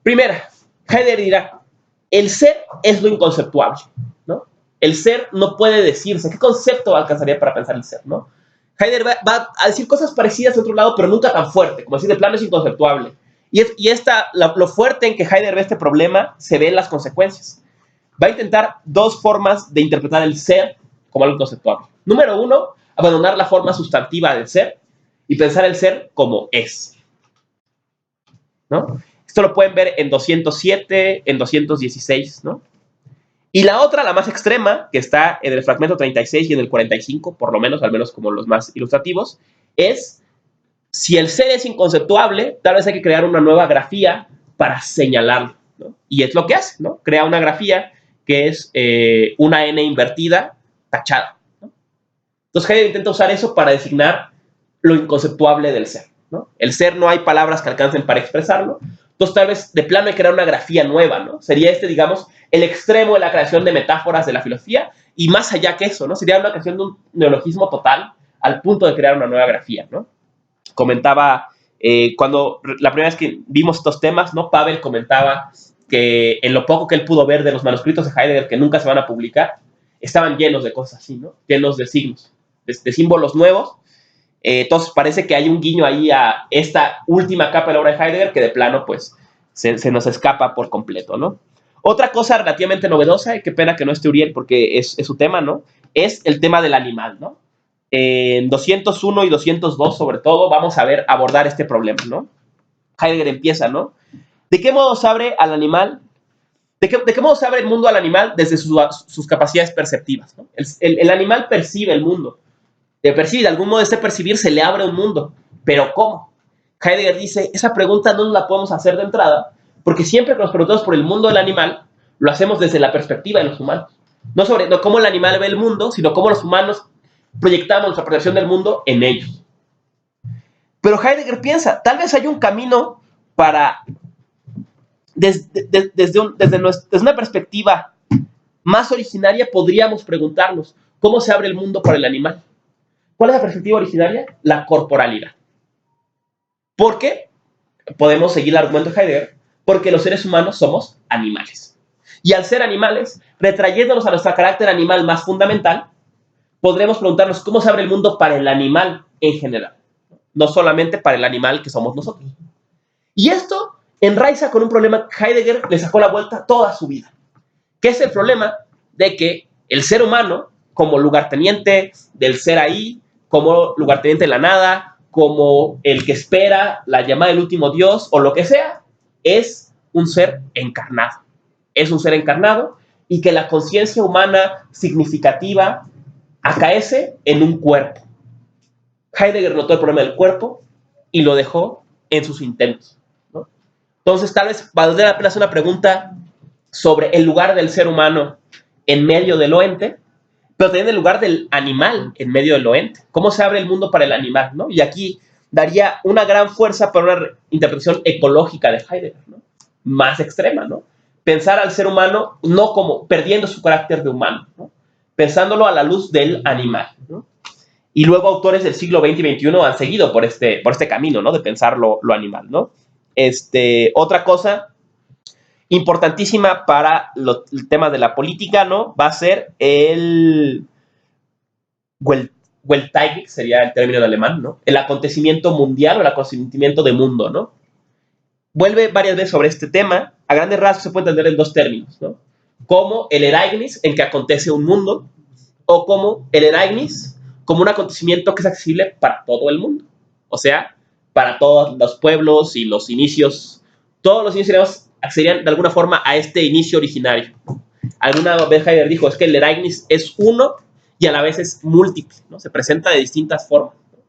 Primera, Heidegger dirá, el ser es lo inconceptuable, ¿no? El ser no puede decirse. ¿Qué concepto alcanzaría para pensar el ser, no? Heidegger va a decir cosas parecidas de otro lado, pero nunca tan fuerte, como decir, de plano es inconceptuable. Y lo fuerte en que Heidegger ve este problema se ve en las consecuencias. Va a intentar dos formas de interpretar el ser como algo conceptuable. Número uno, abandonar la forma sustantiva del ser y pensar el ser como es, ¿no? Esto lo pueden ver en 207, en 216, ¿no? Y la otra, la más extrema, que está en el fragmento 36 y en el 45, por lo menos, al menos como los más ilustrativos, es, si el ser es inconceptuable, tal vez hay que crear una nueva grafía para señalarlo, ¿no? Y es lo que hace, ¿no? Crea una grafía que es una n invertida tachada, ¿no? Entonces Heidegger intenta usar eso para designar lo inconceptuable del ser, ¿no? El ser no hay palabras que alcancen para expresarlo, entonces tal vez de plano hay que crear una grafía nueva, ¿no? Sería digamos, el extremo de la creación de metáforas de la filosofía, y más allá que eso, ¿no? Sería una creación de un neologismo total al punto de crear una nueva grafía, ¿no? Comentaba, cuando la primera vez que vimos estos temas, ¿no? Pavel comentaba que en lo poco que él pudo ver de los manuscritos de Heidegger que nunca se van a publicar, estaban llenos de cosas así, ¿no? Llenos de signos, de símbolos nuevos. Entonces parece que hay un guiño ahí a esta última capa de la obra de Heidegger que de plano pues se nos escapa por completo, ¿no? Otra cosa relativamente novedosa, y qué pena que no esté Uriel porque es su tema, ¿no? Es el tema del animal, ¿no? En 201 y 202 sobre todo vamos a abordar este problema, ¿no? Heidegger empieza, ¿no? ¿De qué modo se abre al animal? ¿De qué modo se abre el mundo al animal desde sus capacidades perceptivas, ¿no? El animal percibe el mundo. De algún modo de este percibir se le abre un mundo. ¿Pero cómo? Heidegger dice, esa pregunta no nos la podemos hacer de entrada, porque siempre que nos preguntamos por el mundo del animal, lo hacemos desde la perspectiva de los humanos. No sobre cómo el animal ve el mundo, sino cómo los humanos proyectamos nuestra percepción del mundo en ellos. Pero Heidegger piensa, tal vez hay un camino para, desde una perspectiva más originaria, podríamos preguntarnos, ¿cómo se abre el mundo para el animal? ¿Cuál es la perspectiva originaria? La corporalidad. ¿Por qué? Podemos seguir el argumento de Heidegger, porque los seres humanos somos animales. Y al ser animales, retrayéndonos a nuestro carácter animal más fundamental, podremos preguntarnos cómo se abre el mundo para el animal en general, no solamente para el animal que somos nosotros. Y esto enraiza con un problema que Heidegger le sacó la vuelta toda su vida, que es el problema de que el ser humano, como lugarteniente del ser ahí, como lugarteniente de la nada, como el que espera la llamada del último Dios o lo que sea, es un ser encarnado. Es un ser encarnado y que la conciencia humana significativa acaece en un cuerpo. Heidegger notó el problema del cuerpo y lo dejó en sus intentos, ¿no? Entonces, tal vez valdría la pena hacer una pregunta sobre el lugar del ser humano en medio del ente, pero también el lugar del animal en medio del ente. ¿Cómo se abre el mundo para el animal, ¿no? Y aquí daría una gran fuerza para una interpretación ecológica de Heidegger, ¿no? Más extrema, ¿no? Pensar al ser humano no como perdiendo su carácter de humano, ¿no? Pensándolo a la luz del animal, ¿no? Y luego autores del siglo XX y XXI han seguido por este camino, ¿no? De pensar lo animal, ¿no? Otra cosa importantísima para el tema de la política, ¿no? Va a ser el Weltallung, sería el término en alemán, ¿no? El acontecimiento mundial o el acontecimiento de mundo, ¿no? Vuelve varias veces sobre este tema. A grandes rasgos se puede entender en dos términos, ¿no? Como el Ereignis, en que acontece un mundo, o como el Ereignis, como un acontecimiento que es accesible para todo el mundo. O sea, para todos los pueblos y los inicios. Todos los inicios accederían de alguna forma a este inicio originario. Alguna vez Heidegger dijo, es que el Ereignis es uno y a la vez es múltiple, ¿no? Se presenta de distintas formas, ¿no?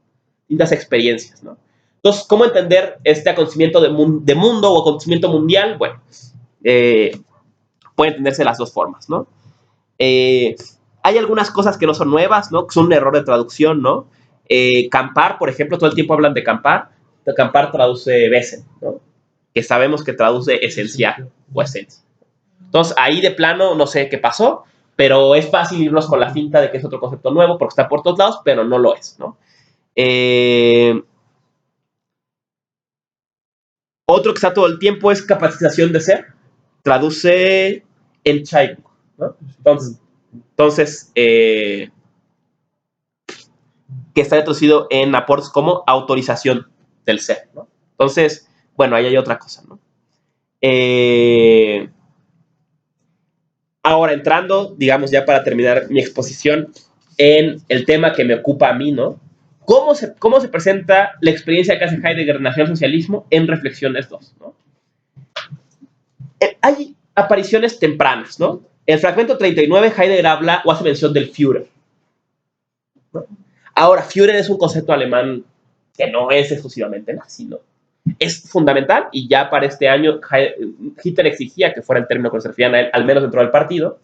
Distintas experiencias, ¿no? Entonces, ¿cómo entender este acontecimiento de mundo o acontecimiento mundial? Bueno, puede entenderse de las dos formas, ¿no? Hay algunas cosas que no son nuevas, ¿no? Que son un error de traducción, ¿no? Campar, por ejemplo, todo el tiempo hablan de campar. Campar traduce Wesen, ¿no? Que sabemos que traduce esencial o esencia. Entonces, ahí de plano no sé qué pasó, pero es fácil irnos con la finta de que es otro concepto nuevo porque está por todos lados, pero no lo es, ¿no? Otro que está todo el tiempo es capacitación de ser. Traduce en Chai, ¿no? Entonces que está traducido en aportes como autorización del ser, ¿no? Entonces, bueno, ahí hay otra cosa, ¿no? Ahora, entrando, digamos, ya para terminar mi exposición en el tema que me ocupa a mí, ¿no? ¿Cómo se presenta la experiencia que hace Heidegger en nacionalsocialismo en Reflexiones 2, ¿no? Hay apariciones tempranas, ¿no? En el fragmento 39, Heidegger habla o hace mención del Führer, ¿no? Ahora, Führer es un concepto alemán que no es exclusivamente nazi, ¿no? Es fundamental y ya para este año Hitler exigía que fuera el término que se referían a él, al menos dentro del partido,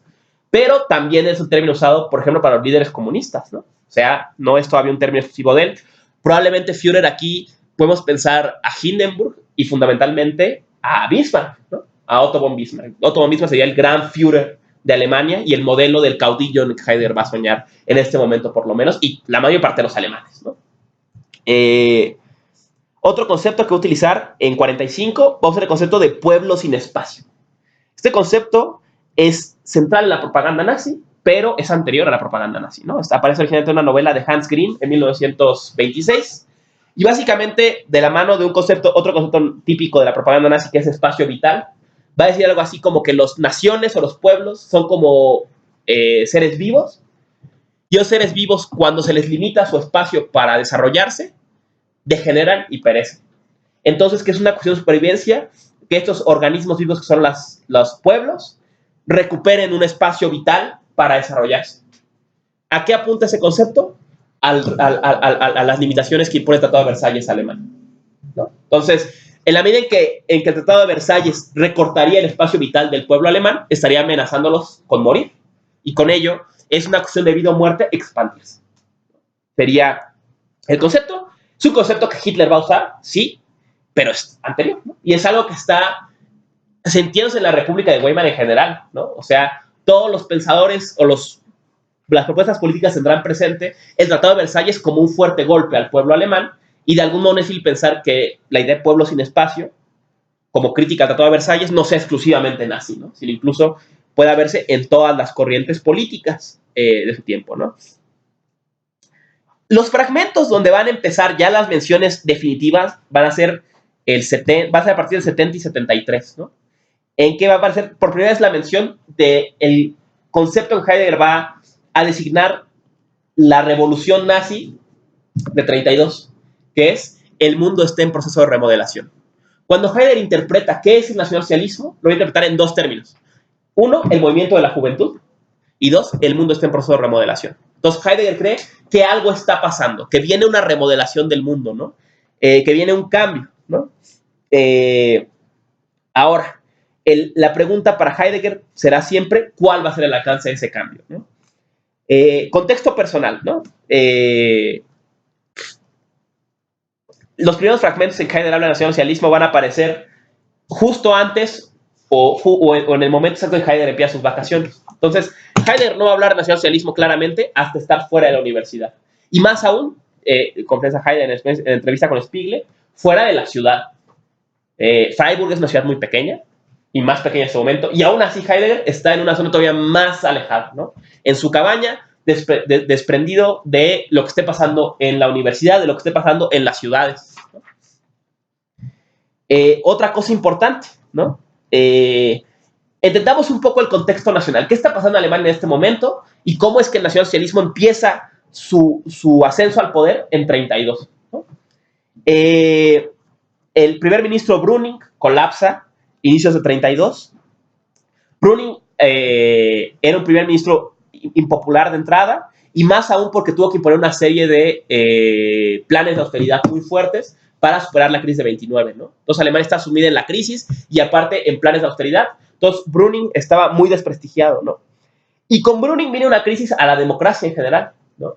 pero también es un término usado, por ejemplo, para los líderes comunistas, ¿no? O sea, no es todavía un término exclusivo de él. Probablemente Führer aquí podemos pensar a Hindenburg y fundamentalmente a Bismarck, ¿no? A Otto von Bismarck. Otto von Bismarck sería el gran Führer de Alemania y el modelo del caudillo en el que Heidegger va a soñar en este momento, por lo menos, y la mayor parte de los alemanes, ¿no? Otro concepto que voy a utilizar en 45, vamos a ver el concepto de pueblo sin espacio. Este concepto es central en la propaganda nazi, pero es anterior a la propaganda nazi, ¿no? Aparece originalmente en una novela de Hans Green en 1926, y básicamente de la mano de otro concepto típico de la propaganda nazi, que es espacio vital, va a decir algo así como que las naciones o los pueblos son como seres vivos, y los seres vivos, cuando se les limita su espacio para desarrollarse, degeneran y perecen. Entonces, que es una cuestión de supervivencia, que estos organismos vivos que son los pueblos recuperen un espacio vital para desarrollarse. ¿A qué apunta ese concepto? A las limitaciones que impone el Tratado de Versalles alemán, ¿no? Entonces, en la medida en que el Tratado de Versalles recortaría el espacio vital del pueblo alemán, estaría amenazándolos con morir. Y con ello, es una cuestión de vida o muerte expandirse. Sería el concepto. Es un concepto que Hitler va a usar, sí, pero es anterior, ¿no? Y es algo que está sintiéndose en la República de Weimar en general, ¿no? O sea, todos los pensadores o las propuestas políticas tendrán presente el Tratado de Versalles como un fuerte golpe al pueblo alemán, y de algún modo no es difícil pensar que la idea de pueblo sin espacio, como crítica al Tratado de Versalles, no sea exclusivamente nazi, ¿no? Sino incluso pueda verse en todas las corrientes políticas de su tiempo, ¿no? Los fragmentos donde van a empezar ya las menciones definitivas van a ser va a ser a partir del 70 y 73, ¿no? En que va a aparecer por primera vez la mención del concepto que Heidegger va a designar la revolución nazi de 32, que es el mundo está en proceso de remodelación. Cuando Heidegger interpreta qué es el nacionalsocialismo, lo va a interpretar en dos términos. Uno, el movimiento de la juventud, y dos, el mundo está en proceso de remodelación. Entonces Heidegger cree que algo está pasando, que viene una remodelación del mundo, ¿no? Que viene un cambio, ¿no? Ahora, la pregunta para Heidegger será siempre ¿cuál va a ser el alcance de ese cambio, ¿no? Contexto personal, ¿no? Los primeros fragmentos en que Heidegger habla de nacionalsocialismo van a aparecer justo antes o en el momento exacto en que Heidegger empieza sus vacaciones. Entonces, Heidegger no va a hablar de nacionalsocialismo claramente hasta estar fuera de la universidad. Y más aún, confiesa Heidegger en entrevista con Spiegel, fuera de la ciudad. Freiburg es una ciudad muy pequeña, y más pequeña en este momento, y aún así Heidegger está en una zona todavía más alejada, ¿no? En su cabaña, desprendido de lo que esté pasando en la universidad, de lo que esté pasando en las ciudades, ¿no? Otra cosa importante, ¿no? Entendamos un poco el contexto nacional. ¿Qué está pasando en Alemania en este momento? Y cómo es que el nacionalsocialismo empieza su ascenso al poder en 32, ¿no? El primer ministro Brüning colapsa inicios de 32. Brüning era un primer ministro impopular de entrada y más aún porque tuvo que imponer una serie de planes de austeridad muy fuertes para superar la crisis de 29, ¿no? Entonces Alemania está sumida en la crisis y aparte en planes de austeridad. Entonces Brüning estaba muy desprestigiado, ¿no? Y con Brüning viene una crisis a la democracia en general, ¿no?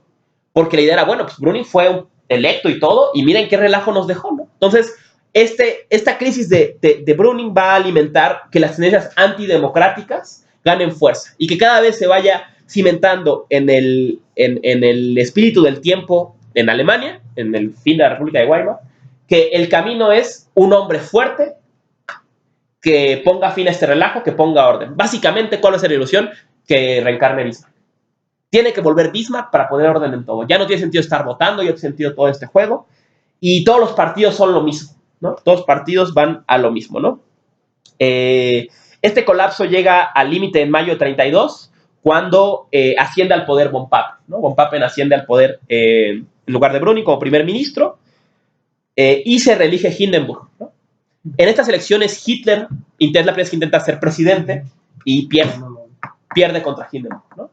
Porque la idea era, bueno, pues Brüning fue electo y todo, y miren qué relajo nos dejó, ¿no? Entonces, esta crisis de Brüning va a alimentar que las tendencias antidemocráticas ganen fuerza y que cada vez se vaya cimentando en el espíritu del tiempo en Alemania, en el fin de la República de Weimar, que el camino es un hombre fuerte que ponga fin a este relajo, que ponga orden. Básicamente, ¿cuál es la ilusión? Que reencarne Bismarck. Tiene que volver Bismarck para poner orden en todo. Ya no tiene sentido estar votando, ya no tiene sentido todo este juego. Y todos los partidos son lo mismo, ¿no? Todos los partidos van a lo mismo, ¿no? Este colapso llega al límite en mayo de 32, cuando asciende al poder von Papen, ¿no? Von Papen asciende al poder en lugar de Brüning como primer ministro y se reelige Hindenburg, ¿no? En estas elecciones Hitler es la primera vez que intenta ser presidente y pierde contra Hindenburg, ¿no?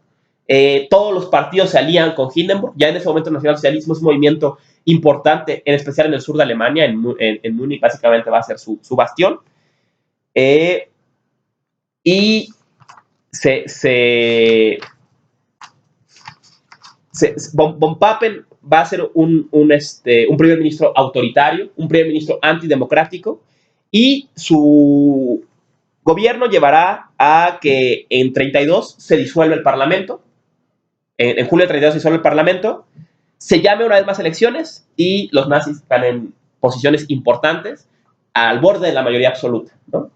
Todos los partidos se alían con Hindenburg. Ya en ese momento el nacionalsocialismo es un movimiento importante, en especial en el sur de Alemania, en Múnich básicamente va a ser su bastión. Y von Papen va a ser un primer ministro autoritario, un primer ministro antidemocrático, y su gobierno llevará a que en 32 se disuelve el Parlamento. En julio de 32 se disuelve el Parlamento, se llame una vez más elecciones y los nazis ganen posiciones importantes al borde de la mayoría absoluta, ¿no?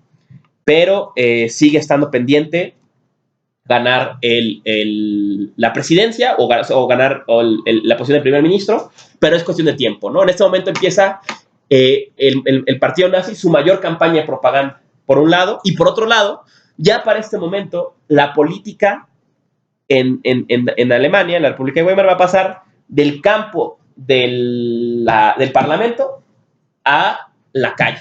Pero sigue estando pendiente ganar la presidencia o ganar la posición de primer ministro, pero es cuestión de tiempo, ¿no? En este momento empieza el partido nazi su mayor campaña de propaganda, por un lado, y por otro lado, ya para este momento, la política en Alemania, en la República de Weimar, va a pasar del campo del Parlamento a la calle.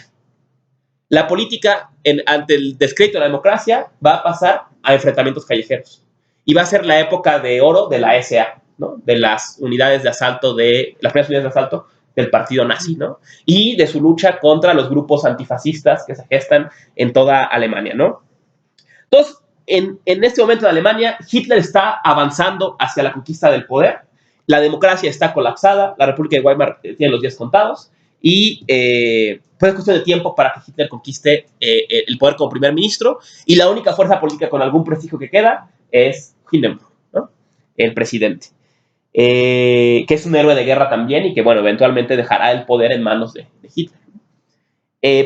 La política, ante el descrédito de la democracia, va a pasar a enfrentamientos callejeros. Y va a ser la época de oro de la SA, ¿no? De las unidades de asalto, las primeras unidades de asalto del partido nazi, ¿no? Y de su lucha contra los grupos antifascistas que se gestan en toda Alemania, ¿no? Entonces, en este momento de Alemania, Hitler está avanzando hacia la conquista del poder, la democracia está colapsada, la República de Weimar tiene los días contados, y pues es cuestión de tiempo para que Hitler conquiste el poder como primer ministro, y la única fuerza política con algún prestigio que queda es Hindenburg, ¿no? El presidente, que es un héroe de guerra también, y que, bueno, eventualmente dejará el poder en manos de Hitler.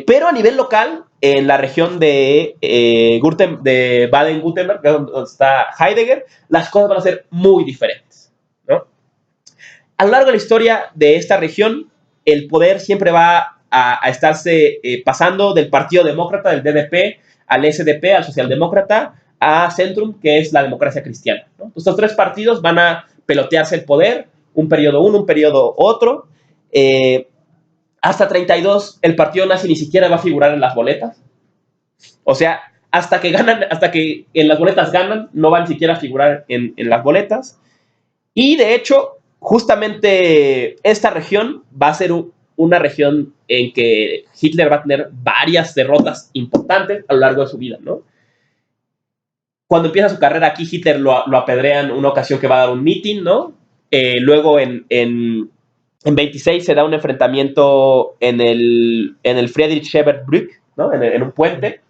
Pero a nivel local, en la región de Baden-Württemberg, donde está Heidegger, las cosas van a ser muy diferentes, ¿no? A lo largo de la historia de esta región, el poder siempre va a estarse pasando del Partido Demócrata, del DDP, al SDP, al Socialdemócrata, a Centrum, que es la democracia cristiana, ¿no? Estos tres partidos van a pelotearse el poder, un periodo uno, un periodo otro. Hasta 32 el partido nazi ni siquiera va a figurar en las boletas. O sea, hasta que en las boletas ganan, no van ni siquiera a figurar en las boletas. Y de hecho, justamente esta región va a ser una región en que Hitler va a tener varias derrotas importantes a lo largo de su vida, ¿no? Cuando empieza su carrera aquí, Hitler lo apedrean una ocasión que va a dar un meeting, ¿no? Luego en 26 se da un enfrentamiento en el Friedrich-Ebert-Brück, ¿no? En un puente,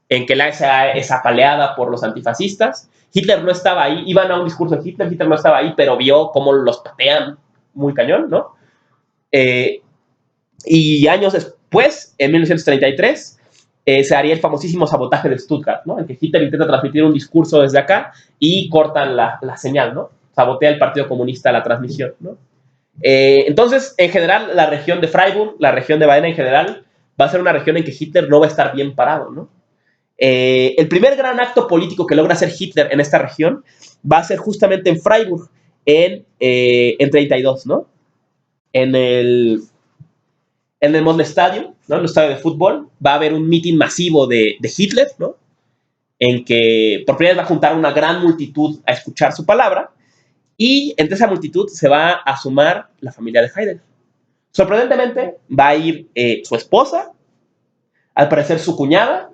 en que la SA es apaleada por los antifascistas. Hitler no estaba ahí, iban a un discurso de Hitler no estaba ahí, pero vio cómo los patean muy cañón, ¿no? Y años después, en 1933, se haría el famosísimo sabotaje de Stuttgart, ¿no? En que Hitler intenta transmitir un discurso desde acá y cortan la señal, ¿no? Sabotea el Partido Comunista la transmisión, ¿no? Entonces, en general, la región de Freiburg, la región de Baden en general, va a ser una región en que Hitler no va a estar bien parado, ¿no? El primer gran acto político que logra hacer Hitler en esta región va a ser justamente en Freiburg, en 32, ¿no? En el Moslestadion, ¿no? En el estadio de fútbol, va a haber un mitin masivo de Hitler, ¿no? En que por primera vez va a juntar una gran multitud a escuchar su palabra. Y entre esa multitud se va a sumar la familia de Heidegger. Sorprendentemente, va a ir su esposa, al parecer su cuñada,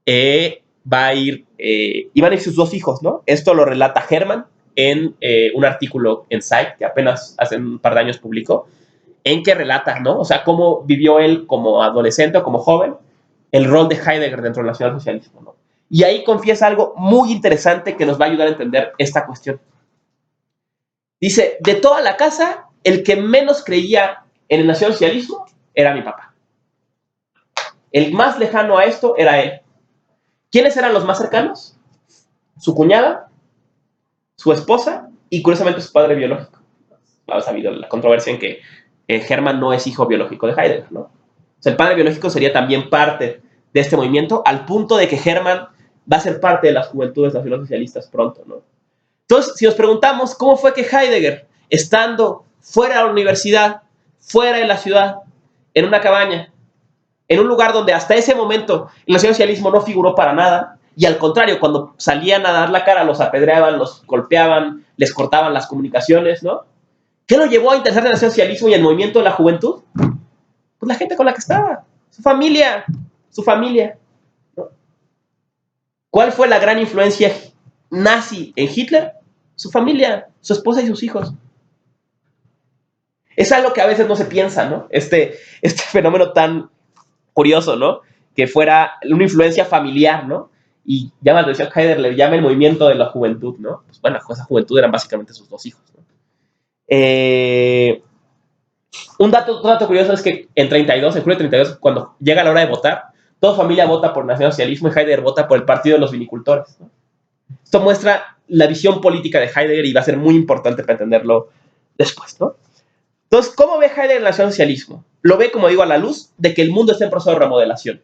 va a ir, y van a ir sus dos hijos, ¿no? Esto lo relata Hermann en un artículo en Psych, que apenas hace un par de años publicó, en que relata, ¿no? O sea, cómo vivió él como adolescente o como joven el rol de Heidegger dentro del nacionalsocialismo, ¿no? Y ahí confiesa algo muy interesante que nos va a ayudar a entender esta cuestión. Dice, de toda la casa, el que menos creía en el nacionalsocialismo era mi papá. El más lejano a esto era él. ¿Quiénes eran los más cercanos? Su cuñada, su esposa y curiosamente su padre biológico. Ha habido la controversia en que Hermann no es hijo biológico de Heidegger, ¿no? O sea, el padre biológico sería también parte de este movimiento, al punto de que Hermann va a ser parte de las juventudes nacionalsocialistas pronto, ¿no? Entonces, si nos preguntamos cómo fue que Heidegger, estando fuera de la universidad, fuera de la ciudad, en una cabaña, en un lugar donde hasta ese momento el nacionalsocialismo no figuró para nada, y al contrario, cuando salían a dar la cara, los apedreaban, los golpeaban, les cortaban las comunicaciones, ¿no? ¿Qué lo llevó a interesarse en el nacionalsocialismo y el movimiento de la juventud? Pues la gente con la que estaba, su familia, ¿no? ¿Cuál fue la gran influencia nazi en Hitler? Su familia, su esposa y sus hijos. Es algo que a veces no se piensa, ¿no? Este fenómeno tan curioso, ¿no? Que fuera una influencia familiar, ¿no? Y llama la atención, Heidegger le llama el movimiento de la juventud, ¿no? Pues bueno, esa juventud eran básicamente sus dos hijos, ¿no? Un dato curioso es que en julio de 32, cuando llega la hora de votar, toda familia vota por el nacionalsocialismo y Heidegger vota por el partido de los vinicultores, ¿no? Esto muestra la visión política de Heidegger y va a ser muy importante para entenderlo después, ¿no? Entonces, ¿cómo ve Heidegger el nacionalsocialismo? Lo ve, como digo, a la luz de que el mundo está en proceso de remodelación.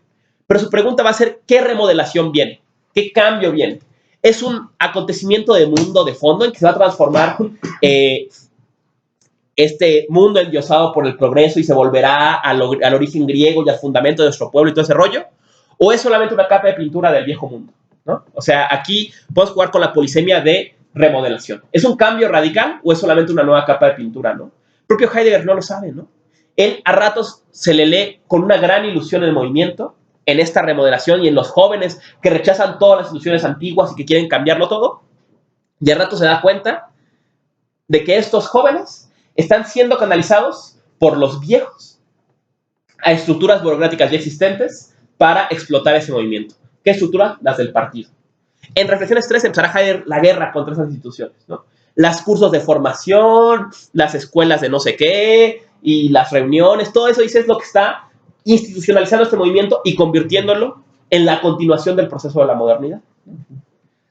Pero su pregunta va a ser, ¿qué remodelación viene? ¿Qué cambio viene? Es un acontecimiento de mundo de fondo en que se va a transformar este mundo endiosado por el progreso y se volverá al origen griego y al fundamento de nuestro pueblo y todo ese rollo, o es solamente una capa de pintura del viejo mundo, ¿no? O sea, aquí podemos jugar con la polisemia de remodelación. ¿Es un cambio radical o es solamente una nueva capa de pintura, no? El propio Heidegger no lo sabe, ¿no? Él a ratos se le lee con una gran ilusión en el movimiento, en esta remodelación y en los jóvenes que rechazan todas las instituciones antiguas y que quieren cambiarlo todo, y a ratos se da cuenta de que estos jóvenes están siendo canalizados por los viejos a estructuras burocráticas ya existentes para explotar ese movimiento. ¿Qué estructura? Las del partido. En Reflexiones 3 empezará Heidegger la guerra contra esas instituciones, ¿no? Las cursos de formación, las escuelas de no sé qué, y las reuniones, todo eso dice es lo que está institucionalizando este movimiento y convirtiéndolo en la continuación del proceso de la modernidad.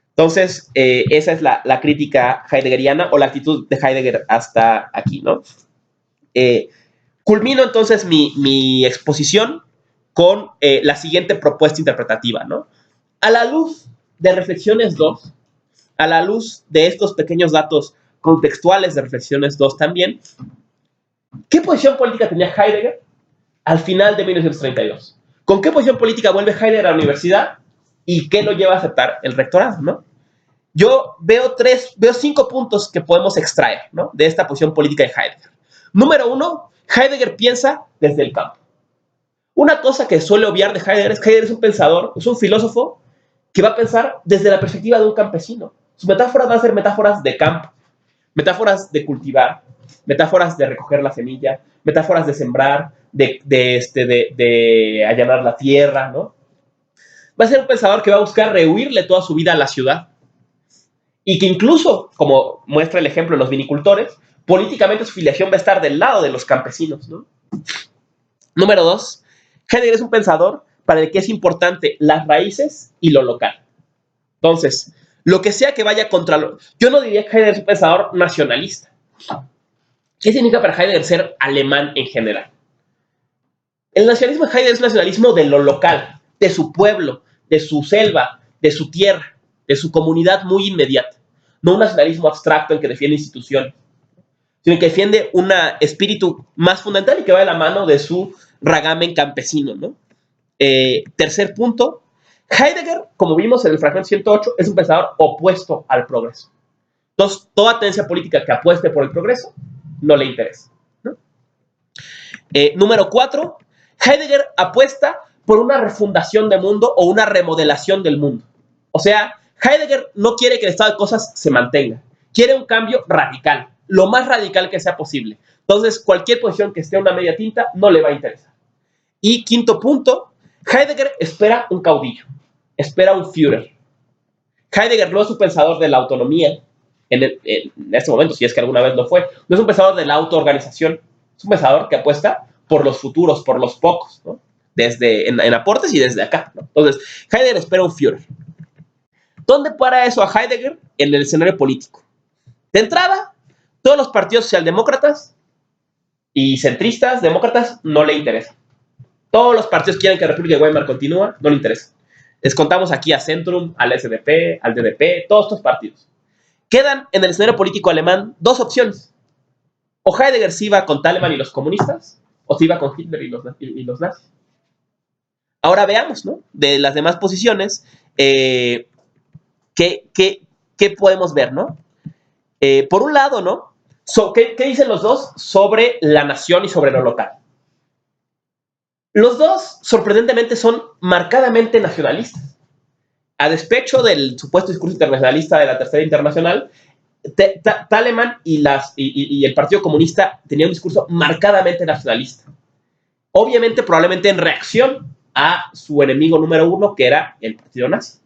Entonces, esa es la crítica heideggeriana o la actitud de Heidegger hasta aquí, ¿no? Culmino entonces mi exposición con la siguiente propuesta interpretativa, ¿no? A la luz de Reflexiones 2, a la luz de estos pequeños datos contextuales de Reflexiones 2 también, ¿qué posición política tenía Heidegger al final de 1932? ¿Con qué posición política vuelve Heidegger a la universidad y qué lo lleva a aceptar el rectorado, ¿no? Yo veo 5 puntos que podemos extraer, ¿no?, de esta posición política de Heidegger. Número 1, Heidegger piensa desde el campo. Una cosa que suele obviar de Heidegger es que Heidegger es un pensador, es un filósofo que va a pensar desde la perspectiva de un campesino. Sus metáforas van a ser metáforas de campo, metáforas de cultivar, metáforas de recoger la semilla, metáforas de sembrar, de allanar la tierra, ¿no? Va a ser un pensador que va a buscar rehuirle toda su vida a la ciudad y que incluso, como muestra el ejemplo de los vinicultores, políticamente su filiación va a estar del lado de los campesinos, ¿no? Número 2, Heidegger es un pensador para el que es importante las raíces y lo local. Entonces, lo que sea que vaya contra lo... Yo no diría que Heidegger es un pensador nacionalista. ¿Qué significa para Heidegger ser alemán en general? El nacionalismo de Heidegger es un nacionalismo de lo local, de su pueblo, de su selva, de su tierra, de su comunidad muy inmediata. No un nacionalismo abstracto en que defiende instituciones, sino que defiende un espíritu más fundamental y que va de la mano de su ragamen campesino, ¿no? Tercer punto, Heidegger, como vimos en el fragmento 108, es un pensador opuesto al progreso. Entonces, toda tendencia política que apueste por el progreso no le interesa, ¿no? Número 4, Heidegger apuesta por una refundación del mundo o una remodelación del mundo. O sea, Heidegger no quiere que el estado de cosas se mantenga. Quiere un cambio radical, lo más radical que sea posible. Entonces, cualquier posición que esté a una media tinta no le va a interesar. Y quinto punto, Heidegger espera un caudillo, espera un Führer. Heidegger no es un pensador de la autonomía en este momento, si es que alguna vez lo fue. No es un pensador de la autoorganización, es un pensador que apuesta por los futuros, por los pocos, ¿no? Desde en aportes y desde acá, ¿no? Entonces, Heidegger espera un Führer. ¿Dónde para eso a Heidegger? En el escenario político. De entrada, todos los partidos socialdemócratas y centristas, demócratas, no le interesan. Todos los partidos quieren que la República de Weimar continúe, no le interesa. Les contamos aquí a Centrum, al SDP, al DDP, todos estos partidos. Quedan en el escenario político alemán dos opciones. O Heidegger se iba con Tallemann y los comunistas, o se iba con Hitler y los nazis. Ahora veamos, ¿no? De las demás posiciones, ¿qué podemos ver, ¿no? Por un lado, ¿no? ¿Qué dicen los dos sobre la nación y sobre lo local? Los dos, sorprendentemente, son marcadamente nacionalistas. A despecho del supuesto discurso internacionalista de la Tercera Internacional, Tallemann y el Partido Comunista tenían un discurso marcadamente nacionalista. Obviamente, probablemente en reacción a su enemigo número uno, que era el Partido Nazi.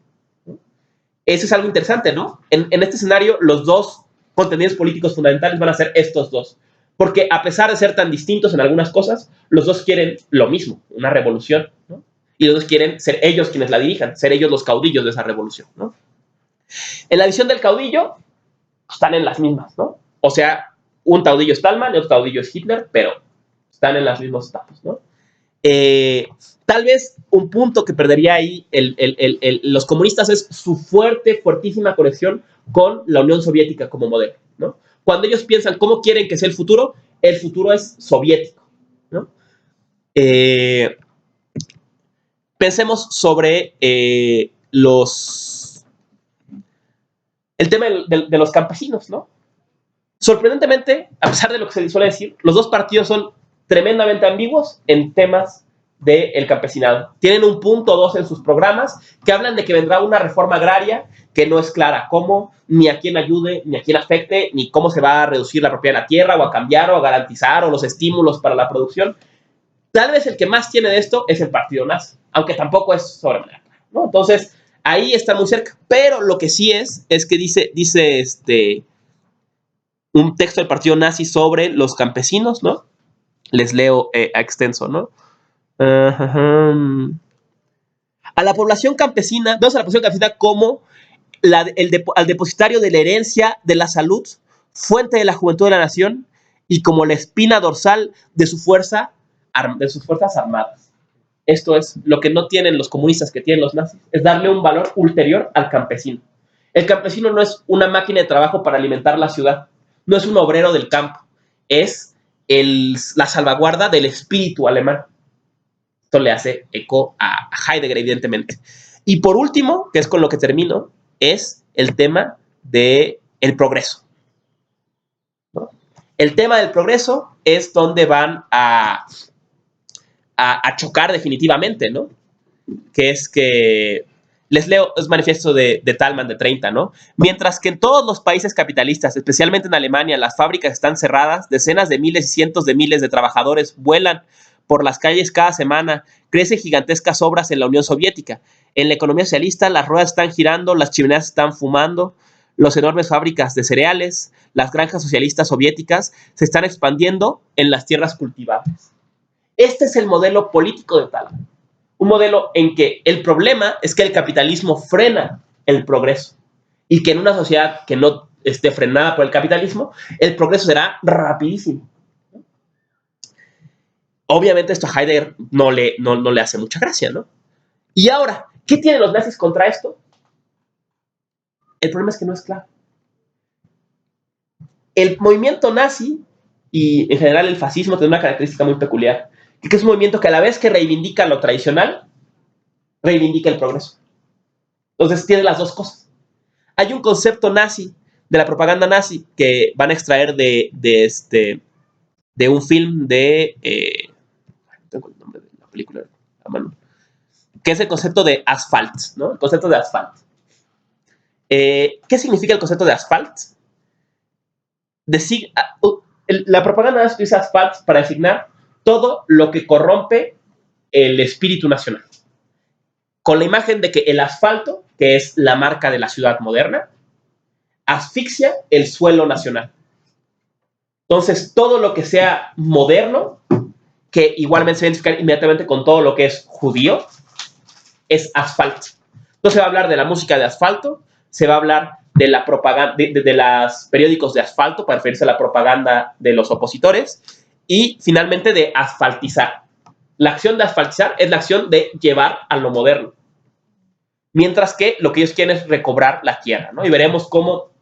Eso es algo interesante, ¿no? En este escenario, los dos contenidos políticos fundamentales van a ser estos dos. Porque a pesar de ser tan distintos en algunas cosas, los dos quieren lo mismo, una revolución, ¿no? Y los dos quieren ser ellos quienes la dirijan, ser ellos los caudillos de esa revolución, ¿no? En la visión del caudillo, están en las mismas, ¿no? O sea, un caudillo es Tallemann y otro caudillo es Hitler, pero están en las mismas etapas, ¿no? Tal vez un punto que perdería ahí los comunistas es su fuertísima conexión con la Unión Soviética como modelo, ¿no? Cuando ellos piensan cómo quieren que sea el futuro es soviético, ¿no? Pensemos sobre el tema de los campesinos, ¿no? Sorprendentemente, a pesar de lo que se suele decir, los dos partidos son tremendamente ambiguos en temas del campesinado. Tienen un punto o dos en sus programas que hablan de que vendrá una reforma agraria que no es clara cómo, ni a quién ayude, ni a quién afecte, ni cómo se va a reducir la propiedad de la tierra, o a cambiar, o a garantizar, o los estímulos para la producción. Tal vez el que más tiene de esto es el partido nazi, aunque tampoco es sobremanera, ¿no? Entonces, ahí está muy cerca. Pero lo que sí es que dice un texto del partido nazi sobre los campesinos, ¿no? Les leo a extenso, ¿no? A la población campesina, vemos a la población campesina como al depositario de la herencia de la salud, fuente de la juventud de la nación y como la espina dorsal de sus fuerzas armadas. Esto es lo que no tienen los comunistas, que tienen los nazis, es darle un valor ulterior al campesino. El campesino no es una máquina de trabajo para alimentar la ciudad, no es un obrero del campo, es la salvaguarda del espíritu alemán. Esto le hace eco a Heidegger, evidentemente. Y por último, que es con lo que termino, es el tema del progreso, ¿no? El tema del progreso es donde van a chocar definitivamente, ¿no? Que es que, les leo, es manifiesto de Tallemann de 30, ¿no? Mientras que en todos los países capitalistas, especialmente en Alemania, las fábricas están cerradas, decenas de miles y cientos de miles de trabajadores vuelan por las calles cada semana, crecen gigantescas obras en la Unión Soviética. En la economía socialista, las ruedas están girando, las chimeneas están fumando, las enormes fábricas de cereales, las granjas socialistas soviéticas se están expandiendo en las tierras cultivables. Este es el modelo político de Tallemann. Un modelo en que el problema es que el capitalismo frena el progreso y que en una sociedad que no esté frenada por el capitalismo, el progreso será rapidísimo. Obviamente esto a Heidegger no le hace mucha gracia, ¿no? Y ahora, ¿qué tienen los nazis contra esto? El problema es que no es claro. El movimiento nazi y en general el fascismo tiene una característica muy peculiar, que es un movimiento que a la vez que reivindica lo tradicional, reivindica el progreso. Entonces tiene las dos cosas. Hay un concepto nazi de la propaganda nazi que van a extraer de un film de... no tengo el nombre de la película a mano, que es el concepto de asphalt, ¿no? El concepto de asphalt. ¿Qué significa el concepto de asphalt? La propaganda nazi utiliza asphalt para designar todo lo que corrompe el espíritu nacional, con la imagen de que el asfalto, que es la marca de la ciudad moderna, asfixia el suelo nacional. Entonces, todo lo que sea moderno, que igualmente se identifica inmediatamente con todo lo que es judío, es asfalto. Entonces se va a hablar de la música de asfalto, se va a hablar de la propaganda, de los periódicos de asfalto, para referirse a la propaganda de los opositores, y finalmente de asfaltizar. La acción de asfaltizar es la acción de llevar a lo moderno. Mientras que lo que ellos quieren es recobrar la tierra, ¿no? Y veremos cómo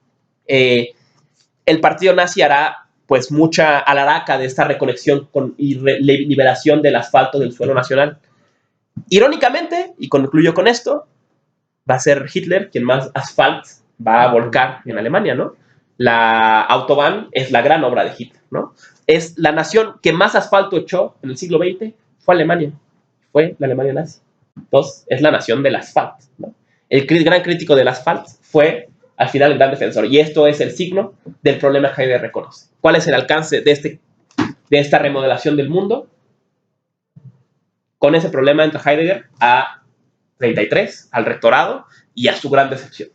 el partido nazi hará pues mucha alaraca de esta reconexión y liberación del asfalto del suelo nacional. Irónicamente, y concluyo con esto, va a ser Hitler quien más asfalt va a volcar en Alemania, ¿no? La Autobahn es la gran obra de Hitler, ¿no? Es la nación que más asfalto echó en el siglo XX, fue Alemania, fue la Alemania nazi. Entonces, es la nación del asfalto, ¿no? El gran crítico del asfalto fue, al final, el gran defensor. Y esto es el signo del problema que Heidegger reconoce. ¿Cuál es el alcance de esta remodelación del mundo? Con ese problema entra Heidegger a 33, al rectorado, y a su gran decepción,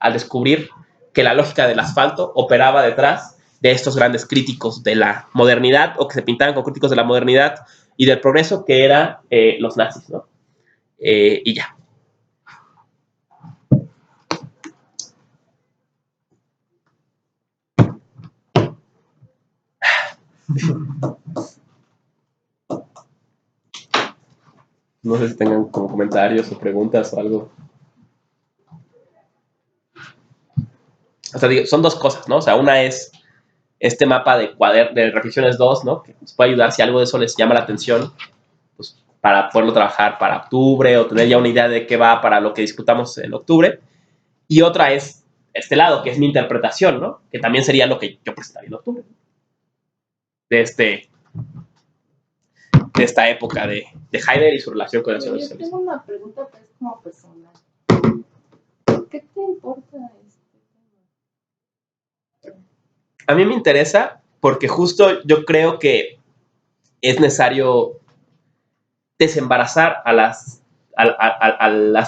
al descubrir que la lógica del asfalto operaba detrás de estos grandes críticos de la modernidad, o que se pintaban como críticos de la modernidad y del progreso, que eran los nazis, ¿no? Y ya. No sé si tengan como comentarios o preguntas o algo. O sea, digo, son dos cosas, ¿no? O sea, una es este mapa de reflexiones 2, ¿no? Que nos puede ayudar si algo de eso les llama la atención, pues, para poderlo trabajar para octubre o tener ya una idea de qué va para lo que discutamos en octubre. Y otra es este lado, que es mi interpretación, ¿no? Que también sería lo que yo presentaría en octubre. De esta época de Heidegger y su relación con el nacionalismo. Yo tengo una pregunta que es como personal. ¿Qué te importa este tema? A mí me interesa porque justo yo creo que es necesario desembarazar a las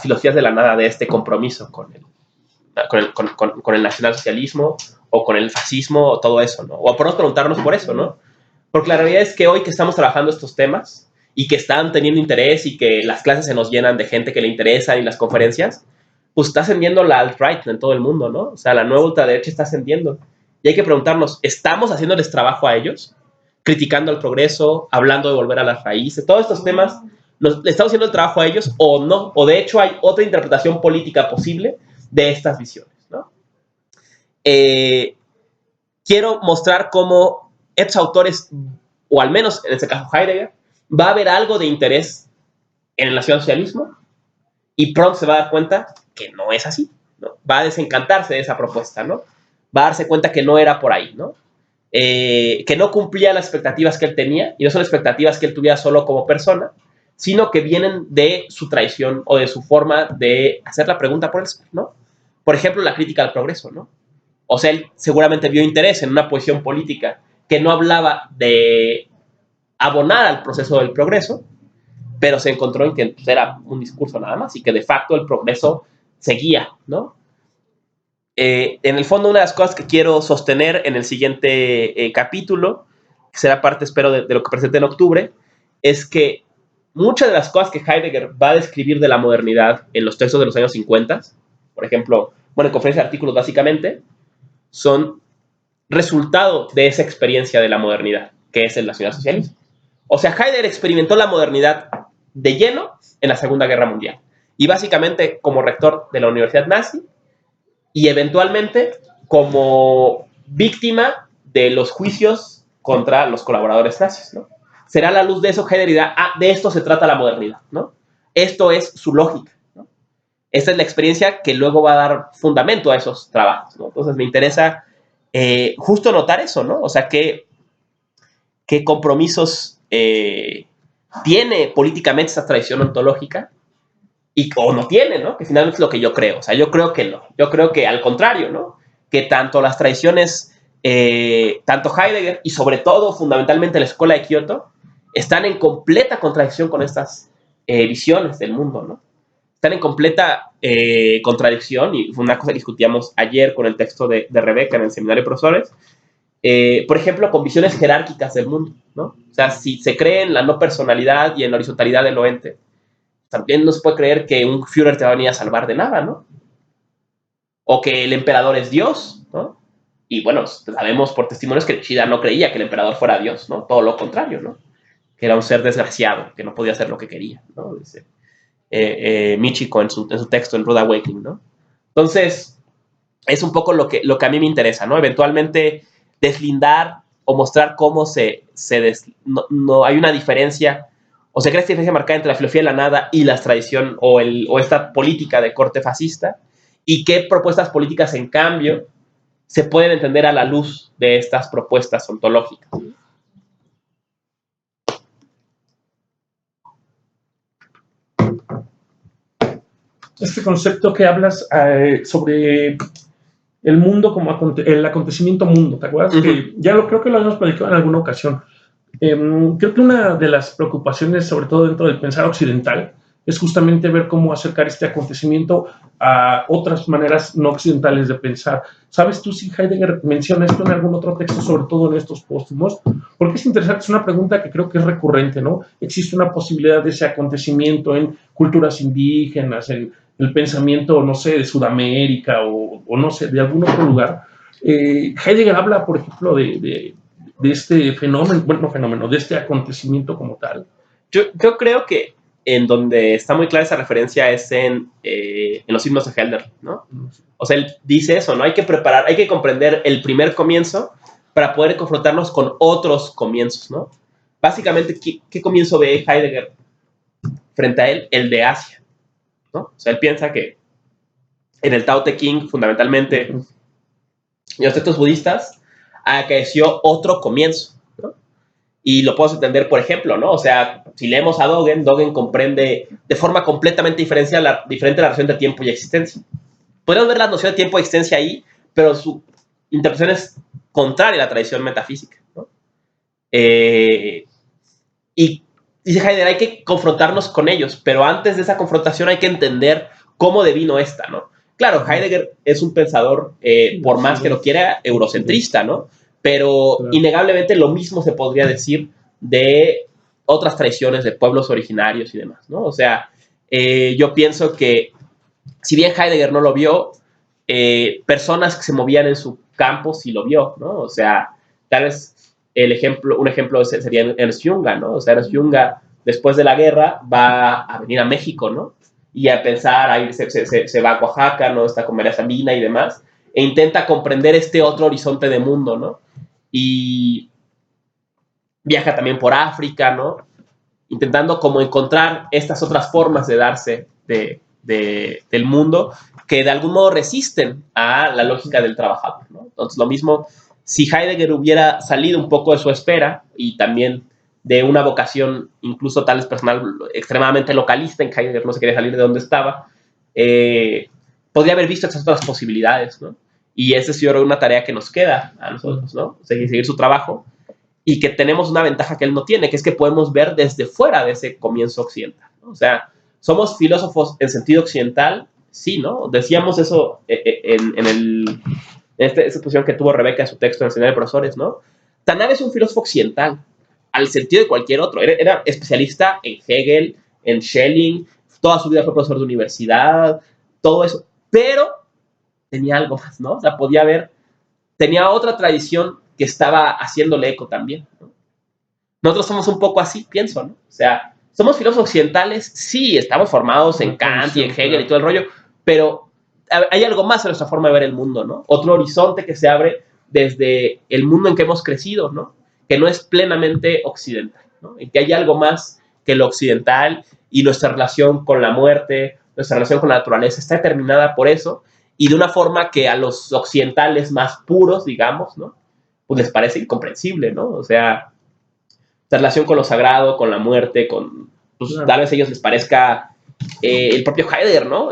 filosofías de la nada de este compromiso con el nacionalsocialismo o con el fascismo o todo eso, ¿no? O por no preguntarnos por eso, ¿no? Porque la realidad es que hoy que estamos trabajando estos temas y que están teniendo interés y que las clases se nos llenan de gente que le interesa y las conferencias, pues está ascendiendo la alt-right en todo el mundo, ¿no? O sea, la nueva ultraderecha está ascendiendo. Y hay que preguntarnos, ¿estamos haciéndoles trabajo a ellos? Criticando el progreso, hablando de volver a las raíces, todos estos temas, ¿le estamos haciendo el trabajo a ellos o no? O de hecho hay otra interpretación política posible de estas visiones, ¿no? Quiero mostrar cómo estos autores, o al menos en este caso Heidegger, va a haber algo de interés en el nacionalsocialismo y pronto se va a dar cuenta que no es así, ¿no? Va a desencantarse de esa propuesta, ¿no? Va a darse cuenta que no era por ahí, ¿no? Que no cumplía las expectativas que él tenía, y no son expectativas que él tuviera solo como persona, sino que vienen de su traición o de su forma de hacer la pregunta por él, ¿no? Por ejemplo, la crítica al progreso, ¿no? O sea, él seguramente vio interés en una posición política que no hablaba de abonar al proceso del progreso, pero se encontró en que pues, era un discurso nada más y que de facto el progreso seguía, ¿no? En el fondo, una de las cosas que quiero sostener en el siguiente capítulo, que será parte, espero, de lo que presente en octubre, es que muchas de las cosas que Heidegger va a describir de la modernidad en los textos de los años 50, por ejemplo, bueno, en conferencia de artículos básicamente, son resultado de esa experiencia de la modernidad, que es el nacionalsocialismo. O sea, Heidegger experimentó la modernidad de lleno en la Segunda Guerra Mundial. Y básicamente como rector de la Universidad Nazi y eventualmente como víctima de los juicios contra los colaboradores nazis, ¿no? Será a la luz de eso Heidegger dirá, de esto se trata la modernidad, ¿no? Esto es su lógica, ¿no? esta es la experiencia que luego va a dar fundamento a esos trabajos, ¿no? Entonces me interesa justo notar eso, ¿no? O sea, qué compromisos tiene políticamente esta tradición ontológica o no tiene, ¿no? Que finalmente es lo que yo creo. O sea, yo creo que no. Yo creo que al contrario, ¿no? Que tanto las tradiciones, tanto Heidegger y sobre todo, fundamentalmente, la escuela de Kioto, están en completa contradicción con estas visiones del mundo, ¿no? Están en completa contradicción, y fue una cosa que discutíamos ayer con el texto de Rebeca en el seminario de profesores, por ejemplo, con visiones jerárquicas del mundo, ¿no? O sea, si se cree en la no personalidad y en la horizontalidad del lo ente, también no se puede creer que un Führer te va a venir a salvar de nada, ¿no? O que el emperador es Dios, ¿no? Y bueno, sabemos por testimonios que Nishida no creía que el emperador fuera Dios, ¿no? Todo lo contrario, ¿no? Que era un ser desgraciado, que no podía hacer lo que quería, ¿no? Dice Michiko en su texto en Rude Awakening, ¿no? Entonces, es un poco lo que a mí me interesa, ¿no? Eventualmente deslindar o mostrar cómo no hay una diferencia, o se crea esta diferencia marcada entre la filosofía de la nada y la tradición o esta política de corte fascista, y qué propuestas políticas, en cambio, se pueden entender a la luz de estas propuestas ontológicas. Este concepto que hablas sobre el mundo como el acontecimiento mundo, ¿te acuerdas? Que creo que lo habíamos platicado en alguna ocasión. Creo que una de las preocupaciones, sobre todo dentro del pensar occidental, es justamente ver cómo acercar este acontecimiento a otras maneras no occidentales de pensar. ¿Sabes tú si Heidegger menciona esto en algún otro texto, sobre todo en estos póstumos? Porque es interesante, es una pregunta que creo que es recurrente, ¿no? ¿Existe una posibilidad de ese acontecimiento en culturas indígenas, en el pensamiento, no sé, de Sudamérica o no sé, de algún otro lugar? Heidegger habla, por ejemplo, de este fenómeno, de este acontecimiento como tal. Yo creo que en donde está muy clara esa referencia es en los himnos de Helder, ¿no? O sea, él dice eso, ¿no? Hay que comprender el primer comienzo para poder confrontarnos con otros comienzos, ¿no? Básicamente, ¿qué comienzo ve Heidegger frente a él? El de Asia, ¿no? O sea, él piensa que en el Tao Te Ching, fundamentalmente, en los textos budistas, acaeció otro comienzo, ¿no? Y lo podemos entender, por ejemplo, ¿no? O sea, si leemos a Dogen comprende de forma completamente diferente la relación de tiempo y existencia. Podemos ver la noción de tiempo y existencia ahí, pero su interpretación es contraria a la tradición metafísica, ¿no? Y dice Heidegger, hay que confrontarnos con ellos, pero antes de esa confrontación hay que entender cómo devino esta, ¿no? Claro, Heidegger es un pensador, por más que lo quiera, eurocentrista, ¿no? Pero innegablemente lo mismo se podría decir de otras tradiciones de pueblos originarios y demás, ¿no? O sea, yo pienso que si bien Heidegger no lo vio, personas que se movían en su campo sí lo vio, ¿no? O sea, tal vez un ejemplo sería Ernst Junger, ¿no? O sea, Ernst Junger, después de la guerra, va a venir a México, ¿no? Y a pensar, ahí se va a Oaxaca, ¿no? Está con María Sabina y demás, e intenta comprender este otro horizonte de mundo, ¿no? Y viaja también por África, ¿no? Intentando como encontrar estas otras formas de darse del mundo que de algún modo resisten a la lógica del trabajador, ¿no? Entonces, lo mismo, si Heidegger hubiera salido un poco de su esfera y también de una vocación incluso tal vez personal extremadamente localista, en Heidegger no se quería salir de donde estaba, podría haber visto esas otras posibilidades, ¿no? Y esa es, yo creo, una tarea que nos queda a nosotros, ¿no? Seguir su trabajo, y que tenemos una ventaja que él no tiene, que es que podemos ver desde fuera de ese comienzo occidental, ¿no? O sea, ¿somos filósofos en sentido occidental? Sí, ¿no? Decíamos eso en esta exposición que tuvo Rebeca en su texto en el seminario de profesores, ¿no? Tanab es un filósofo occidental, al sentido de cualquier otro. Era especialista en Hegel, en Schelling, toda su vida fue profesor de universidad, todo eso, pero tenía algo más, ¿no? O sea, tenía otra tradición que estaba haciéndole eco también, ¿no? Nosotros somos un poco así, pienso, ¿no? O sea, somos filósofos occidentales, sí, estamos formados en Kant y en Hegel y todo el rollo, pero hay algo más en nuestra forma de ver el mundo, ¿no? Otro horizonte que se abre desde el mundo en que hemos crecido, ¿no? Que no es plenamente occidental, ¿no? En que hay algo más que lo occidental y nuestra relación con la muerte nuestra relación con la naturaleza está determinada por eso, y de una forma que a los occidentales más puros, digamos, ¿no? Pues les parece incomprensible, ¿no? O sea, la relación con lo sagrado, con la muerte, con, pues, Claro. tal vez a ellos les parezca el propio Heidegger, ¿no?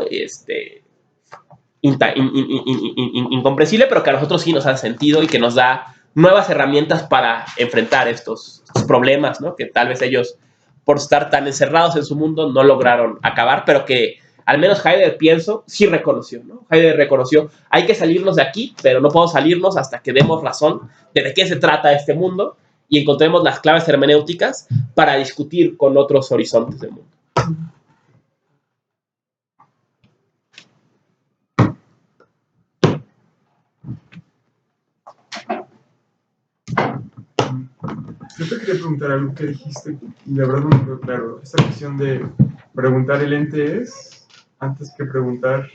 Incomprensible, pero que a nosotros sí nos hace sentido y que nos da nuevas herramientas para enfrentar estos problemas, ¿no? Que tal vez ellos, por estar tan encerrados en su mundo, no lograron acabar, pero que al menos Heidegger, pienso, sí reconoció, ¿no? Heidegger reconoció, hay que salirnos de aquí, pero no podemos salirnos hasta que demos razón de qué se trata este mundo y encontremos las claves hermenéuticas para discutir con otros horizontes del mundo. Yo te quería preguntar algo que dijiste y la verdad no me quedó claro. Esta cuestión de preguntar el ente es antes que preguntar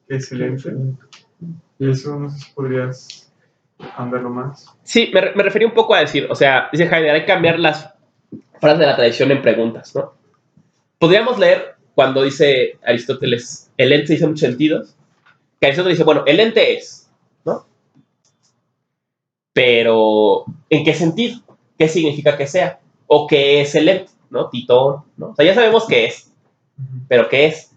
qué es el ente. Y eso no sé si podrías andarlo más. Sí, me refería un poco a decir, o sea, dice Heidegger, hay que cambiar las frases de la tradición en preguntas, ¿no? Podríamos leer cuando dice Aristóteles, el ente dice muchos sentidos, que Aristóteles dice, bueno, el ente es, ¿no? Pero, ¿en qué sentido? ¿Qué significa que sea? ¿O qué es el ente? ¿No? Titón, ¿no? O sea, ya sabemos qué es, pero ¿qué es?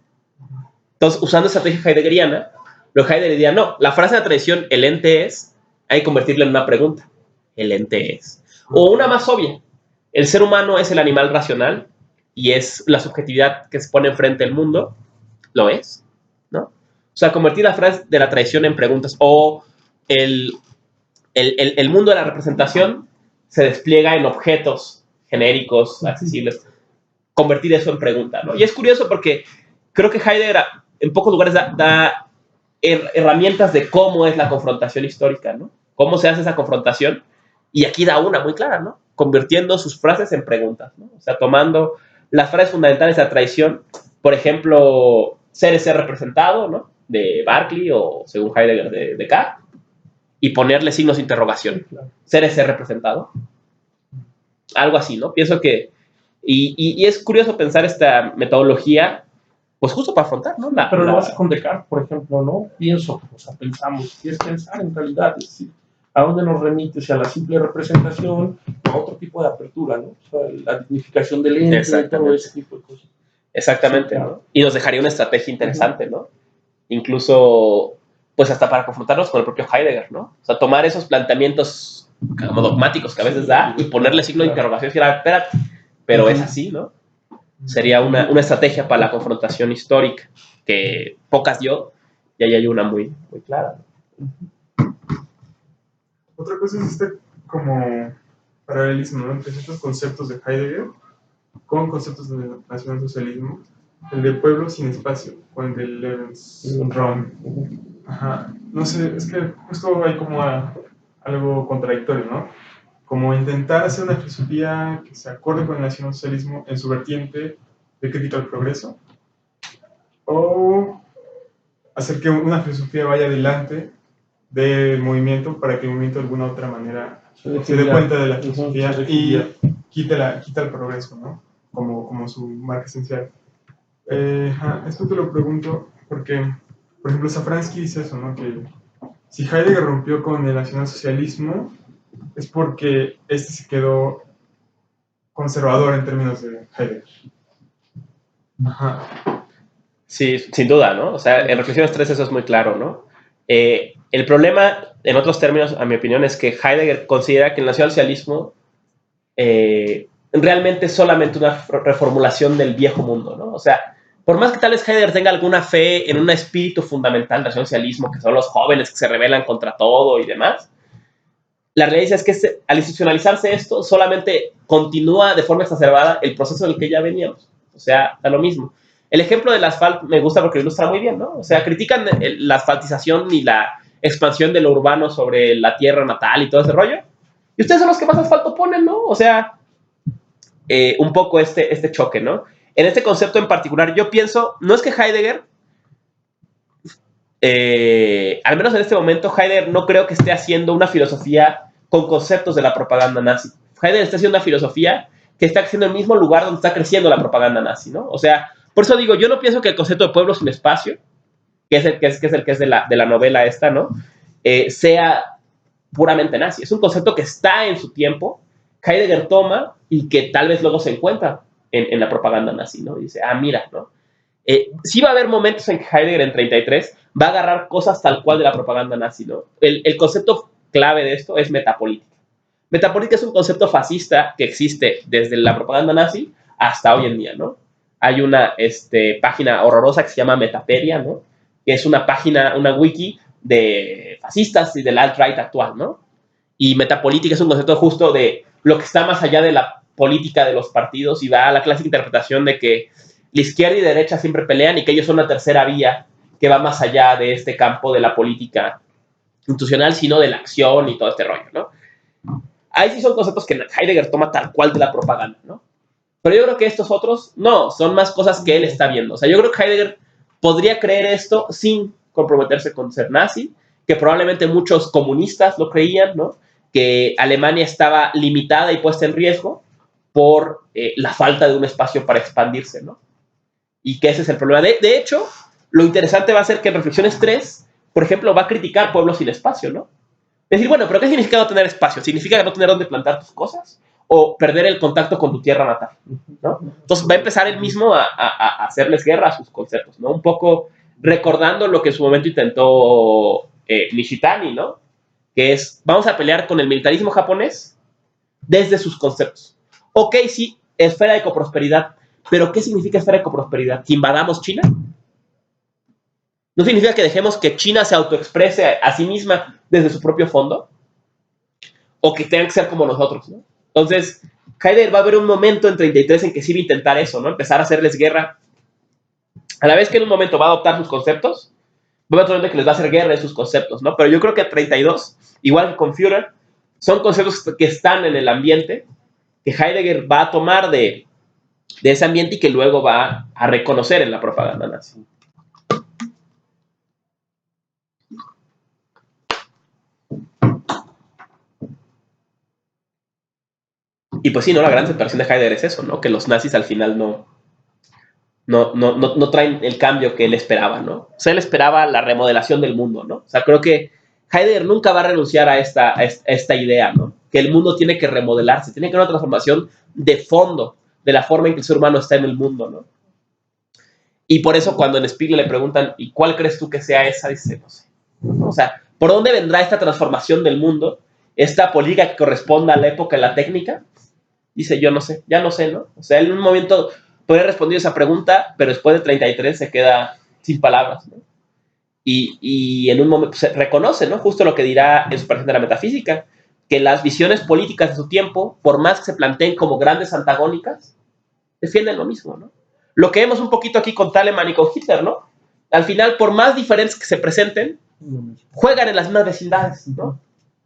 Entonces, usando estrategia heideggeriana, lo Heidegger diría, no, la frase de la tradición, el ente es, hay que convertirla en una pregunta. El ente es. O una más obvia, el ser humano es el animal racional y es la subjetividad que se pone enfrente del mundo, lo es, ¿no? O sea, convertir la frase de la tradición en preguntas. O el mundo de la representación se despliega en objetos genéricos, accesibles. Convertir eso en pregunta, ¿no? Y es curioso porque creo que Heidegger en pocos lugares da herramientas de cómo es la confrontación histórica, ¿no? Cómo se hace esa confrontación. Y aquí da una muy clara, ¿no? Convirtiendo sus frases en preguntas, ¿no? O sea, tomando las frases fundamentales de la tradición, por ejemplo, ser representado, ¿no? De Berkeley o, según Heidegger, de Descartes, y ponerle signos de interrogación. Ser representado. Algo así, ¿no? Pienso que... Y es curioso pensar esta metodología, pues justo para afrontar, ¿no? Pero lo hace con Descartes, por ejemplo, ¿no? Pienso, o sea, pensamos, y es pensar en realidad, es decir, ¿a dónde nos remite? Si a la simple representación o a otro tipo de apertura, ¿no? O sea, la dignificación del ente, todo ese tipo de cosas. Exactamente, Sí, claro. ¿no? Y nos dejaría una estrategia interesante, ¿no? Incluso, pues hasta para confrontarnos con el propio Heidegger, ¿no? O sea, tomar esos planteamientos como dogmáticos que a veces da y ponerle signo de interrogación y decir, a ver, espérate, pero es así, ¿no? Sería una estrategia para la confrontación histórica, que pocas dio, y ahí hay una muy, muy clara. Otra cosa es este como paralelismo, ¿no? Entre estos conceptos de Heidegger con conceptos de nacionalsocialismo, el de pueblo sin espacio, o el de Lebensraum. Ajá, no sé, es que justo hay como algo contradictorio, ¿no? Como intentar hacer una filosofía que se acorde con el nacionalsocialismo en su vertiente de crítica al progreso, o hacer que una filosofía vaya adelante del movimiento para que el movimiento de alguna otra manera se dé cuenta de la filosofía y quita el progreso, ¿no? Como su marca esencial. Esto te lo pregunto porque, por ejemplo, Safransky dice eso, ¿no? Que si Heidegger rompió con el nacionalsocialismo es porque este se quedó conservador en términos de Heidegger. Ajá. Sí, sin duda, ¿no? O sea, en Reflexiones 3 eso es muy claro, ¿no? El problema, en otros términos, a mi opinión, es que Heidegger considera que el nacionalsocialismo realmente es solamente una reformulación del viejo mundo, ¿no? O sea, por más que tal vez Heidegger tenga alguna fe en un espíritu fundamental del nacionalsocialismo, que son los jóvenes que se rebelan contra todo y demás, la realidad es que al institucionalizarse esto, solamente continúa de forma exacerbada el proceso del que ya veníamos. O sea, da lo mismo. El ejemplo del asfalto me gusta porque lo ilustra muy bien, ¿no? O sea, critican la asfaltización y la expansión de lo urbano sobre la tierra natal y todo ese rollo. Y ustedes son los que más asfalto ponen, ¿no? O sea, un poco este choque, ¿no? En este concepto en particular, yo pienso, no es que Heidegger, al menos en este momento, Heidegger no creo que esté haciendo una filosofía con conceptos de la propaganda nazi. Heidegger está haciendo una filosofía que está creciendo en el mismo lugar donde está creciendo la propaganda nazi, ¿no? O sea, Por eso digo, yo no pienso que el concepto de pueblo sin espacio, que es el que es de la novela esta, ¿no? Sea puramente nazi. Es un concepto que está en su tiempo, Heidegger toma y que tal vez luego se encuentra en la propaganda nazi, ¿no? Y dice, mira, ¿no? Sí va a haber momentos en que Heidegger en 33 va a agarrar cosas tal cual de la propaganda nazi, ¿no? El concepto clave de esto es metapolítica. Metapolítica es un concepto fascista que existe desde la propaganda nazi hasta hoy en día, ¿no? Hay una página horrorosa que se llama Metapedia, ¿no? Que es una página, una wiki de fascistas y del alt-right actual, ¿no? Y metapolítica es un concepto justo de lo que está más allá de la política de los partidos y va a la clásica interpretación de que la izquierda y derecha siempre pelean y que ellos son una tercera vía que va más allá de este campo de la política institucional, sino de la acción y todo este rollo, ¿no? Ahí sí son conceptos que Heidegger toma tal cual de la propaganda, ¿no? Pero yo creo que estos otros, no, son más cosas que él está viendo. O sea, yo creo que Heidegger podría creer esto sin comprometerse con ser nazi, que probablemente muchos comunistas lo creían, ¿no? Que Alemania estaba limitada y puesta en riesgo por la falta de un espacio para expandirse, ¿no? Y que ese es el problema. De hecho, lo interesante va a ser que en Reflexiones 3, por ejemplo, va a criticar pueblos sin espacio, ¿no? Es decir, bueno, ¿pero qué significa no tener espacio? ¿Significa no tener dónde plantar tus cosas? ¿O perder el contacto con tu tierra natal? ¿No? Entonces va a empezar él mismo a hacerles guerra a sus conceptos, ¿no? Un poco recordando lo que en su momento intentó Nishitani, ¿no? Que es, vamos a pelear con el militarismo japonés desde sus conceptos. Ok, sí, esfera de coprosperidad, pero ¿qué significa esfera de coprosperidad? ¿Que invadamos China? ¿No significa que dejemos que China se autoexprese a sí misma desde su propio fondo? ¿O que tengan que ser como nosotros, ¿no? Entonces, Heidegger va a haber un momento en 33 en que sí va a intentar eso, ¿no? Empezar a hacerles guerra. A la vez que en un momento va a adoptar sus conceptos, va a haber otro momento que les va a hacer guerra en sus conceptos, ¿no? Pero yo creo que a 32, igual que con Führer, son conceptos que están en el ambiente, que Heidegger va a tomar de ese ambiente y que luego va a reconocer en la propaganda nazi. Y pues sí, ¿no? La gran separación de Heidegger es eso, ¿no? Que los nazis al final no traen el cambio que él esperaba, ¿no? O sea, él esperaba la remodelación del mundo, ¿no? O sea, creo que Heidegger nunca va a renunciar a esta idea, ¿no? Que el mundo tiene que remodelarse, tiene que haber una transformación de fondo de la forma en que el ser humano está en el mundo, ¿no? Y por eso cuando en Spiegel le preguntan, ¿y cuál crees tú que sea esa? Dice, no sé. O sea, ¿por dónde vendrá esta transformación del mundo? ¿Esta política que corresponda a la época de la técnica? Dice, yo no sé, ya no sé, ¿no? O sea, él en un momento puede responder esa pregunta, pero después de 33 se queda sin palabras, ¿no? Y en un momento se reconoce, ¿no? Justo lo que dirá en su parecer de la metafísica, que las visiones políticas de su tiempo, por más que se planteen como grandes antagónicas, defienden lo mismo, ¿no? Lo que vemos un poquito aquí con Telemann y con Hitler, ¿no? Al final, por más diferentes que se presenten, juegan en las mismas vecindades, ¿no?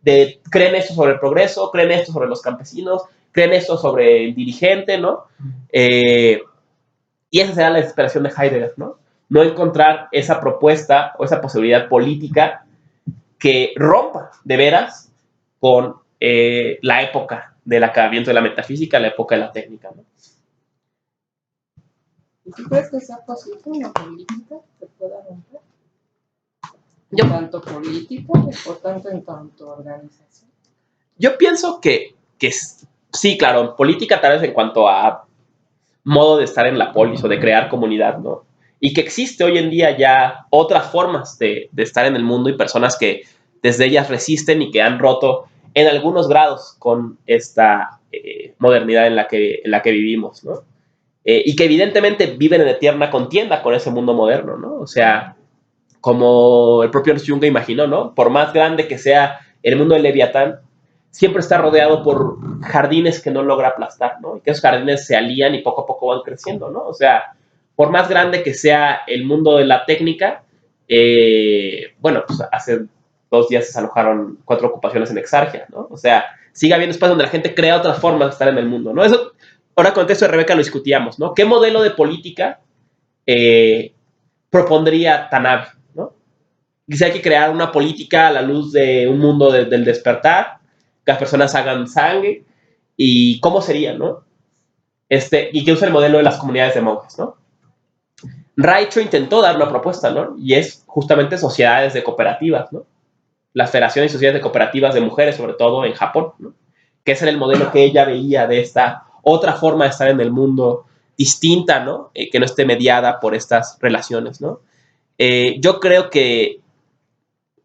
Creen esto sobre el progreso, creen esto sobre los campesinos, creen esto sobre el dirigente, ¿no? Y esa será la desesperación de Heidegger, ¿no? No encontrar esa propuesta o esa posibilidad política que rompa de veras con la época del acabamiento de la metafísica, la época de la técnica, ¿no? ¿Y tú crees que sea posible una política que pueda romper? Yo- Tanto política, por tanto en tanto organización. Yo pienso que sí, claro, política tal vez en cuanto a modo de estar en la polis o de crear comunidad, ¿no? Y que existe hoy en día ya otras formas de estar en el mundo y personas que desde ellas resisten y que han roto en algunos grados con esta modernidad en la que vivimos, ¿no? Y que evidentemente viven en eterna contienda con ese mundo moderno, ¿no? O sea, como el propio Ernst Jung imaginó, ¿no? Por más grande que sea el mundo del Leviatán, siempre está rodeado por jardines que no logra aplastar, ¿no? Y que esos jardines se alían y poco a poco van creciendo, ¿no? O sea, por más grande que sea el mundo de la técnica, bueno, pues hace 2 días se alojaron 4 ocupaciones en Exargia, ¿no? O sea, sigue habiendo espacios donde la gente crea otras formas de estar en el mundo, ¿no? Eso, ahora con el texto de Rebeca lo discutíamos, ¿no? ¿Qué modelo de política propondría Tanabe, ¿no? Dice, hay que crear una política a la luz de un mundo del despertar, que las personas hagan sangre, y cómo sería, ¿no? Y que usa el modelo de las comunidades de monjes, ¿no? Raicho intentó dar una propuesta, ¿no? Y es justamente sociedades de cooperativas, ¿no? Las federaciones y sociedades de cooperativas de mujeres, sobre todo en Japón, ¿no? Que ese era el modelo que ella veía de esta otra forma de estar en el mundo distinta, ¿no? Que no esté mediada por estas relaciones, ¿no? Yo creo que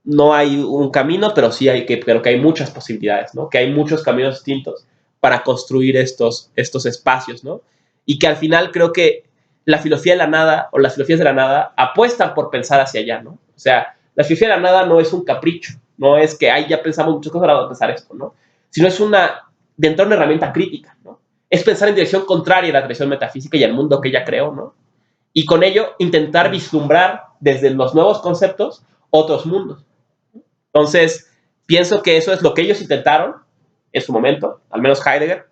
no hay un camino, pero sí pero que hay muchas posibilidades, ¿no? Que hay muchos caminos distintos para construir estos espacios, ¿no? Y que al final creo que la filosofía de la nada o las filosofías de la nada apuestan por pensar hacia allá, ¿no? O sea, la filosofía de la nada no es un capricho, no es que ahí ya pensamos muchas cosas, ahora vamos a pensar esto, ¿no? Sino es dentro de una herramienta crítica, ¿no? Es pensar en dirección contraria a la tradición metafísica y al mundo que ella creó, ¿no? Y con ello intentar vislumbrar desde los nuevos conceptos otros mundos. Entonces, pienso que eso es lo que ellos intentaron en su momento, al menos Heidegger,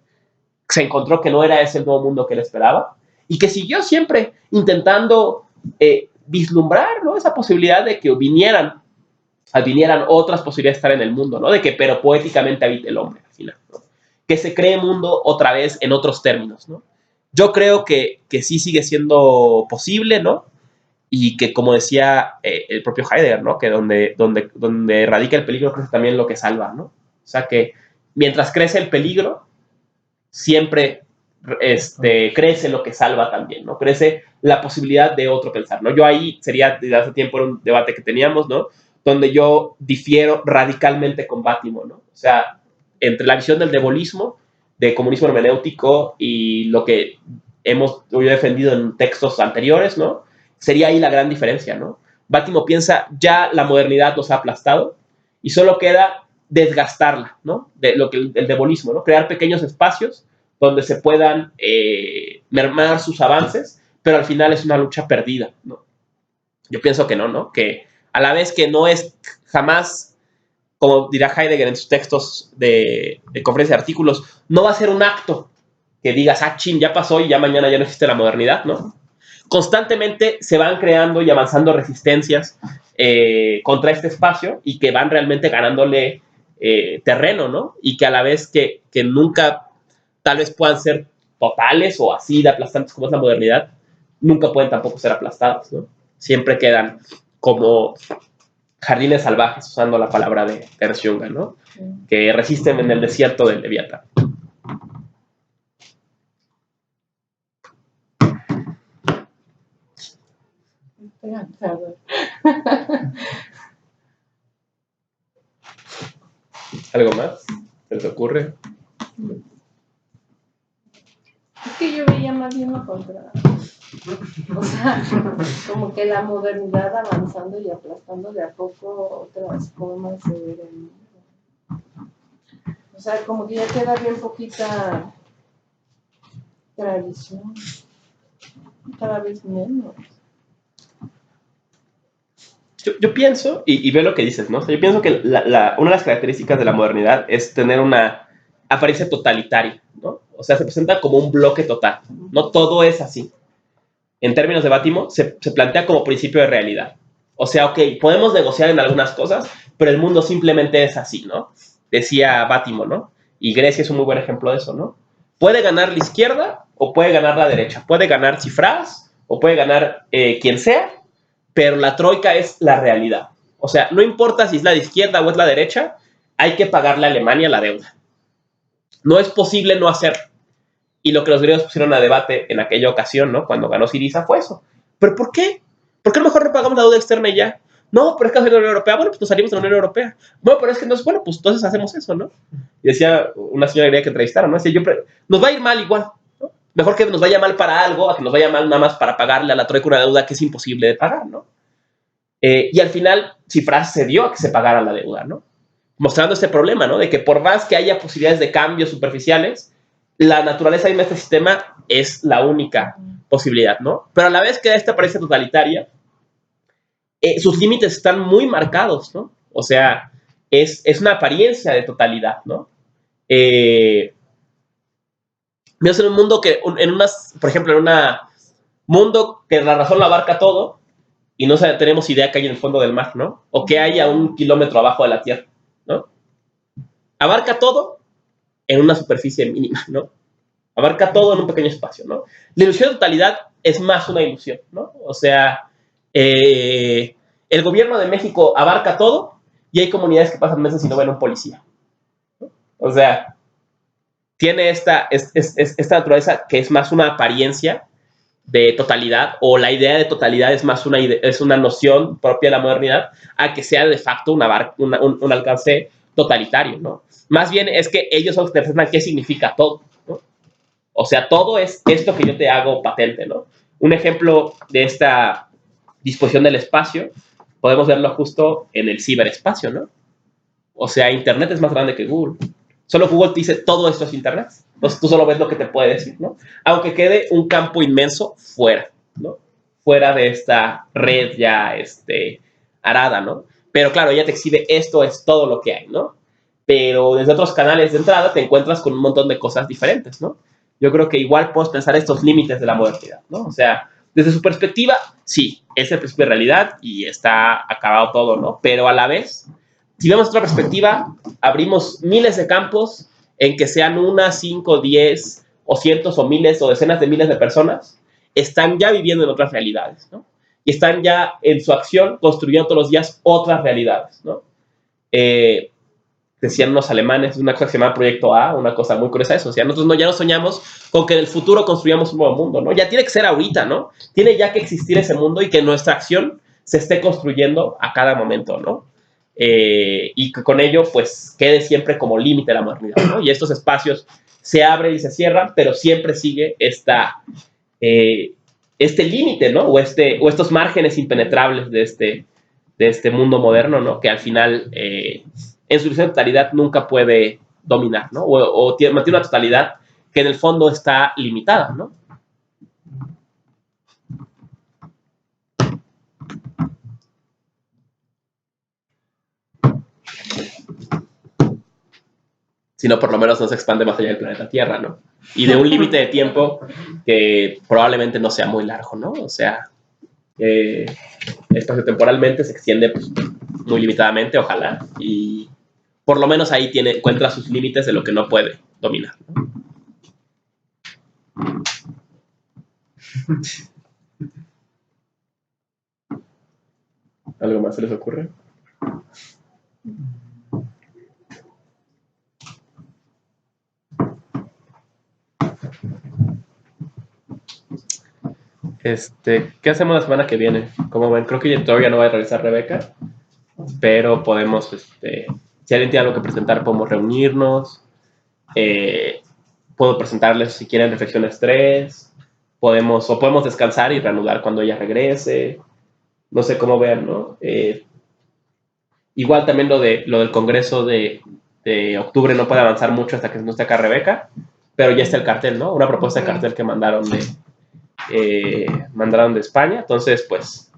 se encontró que no era ese el nuevo mundo que él esperaba y que siguió siempre intentando vislumbrar, ¿no? Esa posibilidad de que vinieran otras posibilidades de estar en el mundo, ¿no? De que, pero poéticamente habite el hombre, al final, ¿no? Que se cree mundo otra vez en otros términos, ¿no? Yo creo que sí sigue siendo posible, ¿no? Y que, como decía el propio Heidegger, ¿no? Que donde radica el peligro crece también lo que salva, ¿no? O sea que mientras crece el peligro, siempre crece lo que salva también, ¿no? Crece la posibilidad de otro pensar, ¿no? Yo ahí sería, desde hace tiempo, era un debate que teníamos, ¿no? Donde yo difiero radicalmente con Bátimo, ¿no? O sea, entre la visión del devolismo, de comunismo hermenéutico y lo que yo he defendido en textos anteriores, ¿no? Sería ahí la gran diferencia, ¿no? Bátimo piensa, ya la modernidad nos ha aplastado y solo queda desgastarla, ¿no? De lo que el devolismo, ¿no? Crear pequeños espacios donde se puedan mermar sus avances, pero al final es una lucha perdida, ¿no? Yo pienso que no, ¿no? Que a la vez que no es jamás, como dirá Heidegger en sus textos de conferencia de artículos, no va a ser un acto que digas, ah, chin, ya pasó y ya mañana ya no existe la modernidad, ¿no? Constantemente se van creando y avanzando resistencias contra este espacio y que van realmente ganándole terreno, ¿no? Y que a la vez que nunca tal vez puedan ser totales o así de aplastantes como es la modernidad, nunca pueden tampoco ser aplastados, ¿no? Siempre quedan como jardines salvajes, usando la palabra de Ernst Junger, ¿no? Que resisten en el desierto del Leviatán. ¿Algo más? ¿Se te ocurre? Es que yo veía más bien lo contrario. O sea, como que la modernidad avanzando y aplastando de a poco otras formas de ver el mundo. O sea, como que ya queda bien poquita tradición, cada vez menos. Yo pienso, y veo lo que dices, ¿no? O sea, yo pienso que una de las características de la modernidad es tener una apariencia totalitaria, ¿no? O sea, se presenta como un bloque total. No todo es así. En términos de Bátimo, se plantea como principio de realidad. O sea, ok, podemos negociar en algunas cosas, pero el mundo simplemente es así, ¿no? Decía Bátimo, ¿no? Y Grecia es un muy buen ejemplo de eso, ¿no? Puede ganar la izquierda o puede ganar la derecha. Puede ganar Cifras o puede ganar quien sea, pero la troika es la realidad. O sea, no importa si es la de izquierda o es la derecha, hay que pagarle a Alemania la deuda. No es posible no hacerlo. Y lo que los griegos pusieron a debate en aquella ocasión, ¿no? Cuando ganó Siriza fue eso. ¿Pero por qué? ¿Por qué a lo mejor no pagamos la deuda externa y ya? No, pero es que es la Unión Europea. Bueno, pues nos salimos de la Unión Europea. Bueno, pero es que no es bueno, pues entonces hacemos eso, ¿no? Y decía una señora griega que entrevistaron, ¿no? Decía, nos va a ir mal igual, ¿no? Mejor que nos vaya mal para algo, a que nos vaya mal nada más para pagarle a la troika una deuda que es imposible de pagar, ¿no? Y al final, Cifras cedió a que se pagara la deuda, ¿no? Mostrando este problema, ¿no? De que por más que haya posibilidades de cambios superficiales, la naturaleza misma de este sistema es la única posibilidad, ¿no? Pero a la vez que esta apariencia totalitaria, sus límites están muy marcados, ¿no? O sea, es una apariencia de totalidad, ¿no? Vemos en un mundo que, por ejemplo, en un mundo que la razón lo abarca todo y no tenemos idea que hay en el fondo del mar, ¿no? O que hay a 1 kilómetro abajo de la Tierra, ¿no? Abarca todo en una superficie mínima, ¿no? Abarca todo en un pequeño espacio, ¿no? La ilusión de totalidad es más una ilusión, ¿no? O sea, el gobierno de México abarca todo y hay comunidades que pasan meses y no ven a un policía. O sea, tiene esta naturaleza que es más una apariencia de totalidad, o la idea de totalidad es más es una noción propia de la modernidad, a que sea de facto un alcance totalitario, ¿no? Más bien es que ellos son los que representan qué significa todo, ¿no? O sea, todo es esto que yo te hago patente, ¿no? Un ejemplo de esta disposición del espacio, podemos verlo justo en el ciberespacio, ¿no? O sea, Internet es más grande que Google. Solo Google te dice todo esto es Internet. Entonces tú solo ves lo que te puede decir, ¿no? Aunque quede un campo inmenso fuera, ¿no? Fuera de esta red ya arada, ¿no? Pero claro, ella te exhibe esto es todo lo que hay, ¿no? Pero desde otros canales de entrada te encuentras con un montón de cosas diferentes, ¿no? Yo creo que igual puedes pensar estos límites de la modernidad, ¿no? O sea, desde su perspectiva, sí, es el principio de realidad y está acabado todo, ¿no? Pero a la vez, si vemos otra perspectiva, abrimos miles de campos en que sean 1, 5, 10 o cientos o miles o decenas de miles de personas, están ya viviendo en otras realidades, ¿no? Y están ya en su acción construyendo todos los días otras realidades, ¿no? Decían los alemanes, una cosa que se llama Proyecto A, una cosa muy curiosa eso, o sea, nosotros ya no soñamos con que en el futuro construyamos un nuevo mundo, ¿no? Ya tiene que ser ahorita, ¿no? Tiene ya que existir ese mundo y que nuestra acción se esté construyendo a cada momento, ¿no? Y que con ello, pues, quede siempre como límite la modernidad, ¿no? Y estos espacios se abren y se cierran, pero siempre sigue este límite, ¿no? O estos márgenes impenetrables de este mundo moderno, ¿no? Que al final, en su totalidad, nunca puede dominar, ¿no? O mantiene una totalidad que en el fondo está limitada, ¿no? Sino por lo menos no se expande más allá del planeta Tierra, ¿no? Y de un límite de tiempo que probablemente no sea muy largo, ¿no? O sea, espacio-temporalmente se extiende pues, muy limitadamente, ojalá, y por lo menos ahí encuentra sus límites de lo que no puede dominar, ¿no? ¿Algo más se les ocurre? ¿Qué hacemos la semana que viene? Como ven, creo que todavía no va a regresar Rebeca, pero podemos, si alguien tiene algo que presentar, podemos reunirnos. Puedo presentarles, si quieren, reflexiones 3. Podemos descansar y reanudar cuando ella regrese. No sé cómo vean, ¿no? Igual también lo del congreso de octubre no puede avanzar mucho hasta que no esté acá Rebeca, pero ya está el cartel, ¿no? Una propuesta de cartel que mandaron de España. Entonces, pues,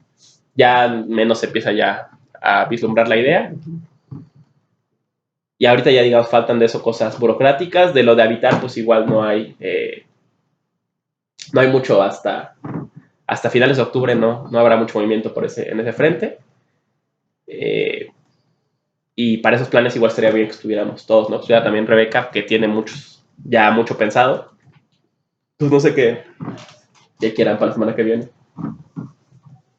ya menos se empieza ya a vislumbrar la idea. Y ahorita ya, digamos, faltan de eso cosas burocráticas. De lo de habitar, pues igual no hay mucho hasta finales de octubre, no habrá mucho movimiento en ese frente. Y para esos planes igual sería bien que estuviéramos todos, ¿no? Estuviera también Rebeca, que tiene mucho pensado. Pues no sé qué quieran para la semana que viene.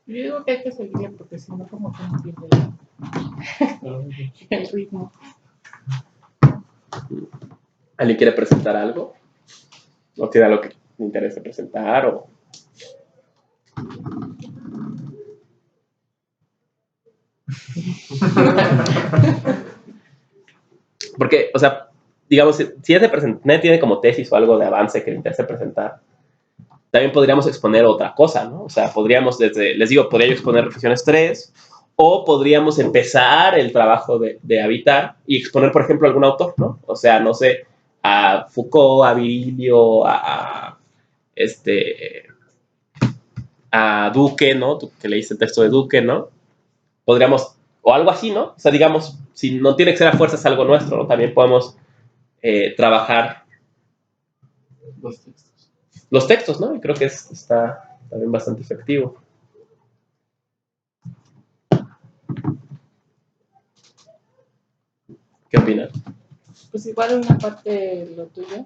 Yo digo que hay que seguir porque si no, como que no pierde el ritmo. ¿Alguien quiere presentar algo? ¿O tiene algo que le interese presentar? O... Porque, o sea, digamos, si es de presentar, tiene como tesis o algo de avance que le interese presentar, también podríamos exponer otra cosa, ¿no? O sea, podría yo exponer reflexiones 3, o podríamos empezar el trabajo de Habitar y exponer, por ejemplo, algún autor, ¿no? O sea, no sé, a Foucault, a Virilio, a Duque, ¿no? Tú que leíste el texto de Duque, ¿no? Podríamos, o algo así, ¿no? O sea, digamos, si no tiene que ser a fuerzas algo nuestro, ¿no? También podemos trabajar los textos, ¿no? Y creo que está también bastante efectivo. ¿Qué opinas? Pues igual una parte de lo tuyo,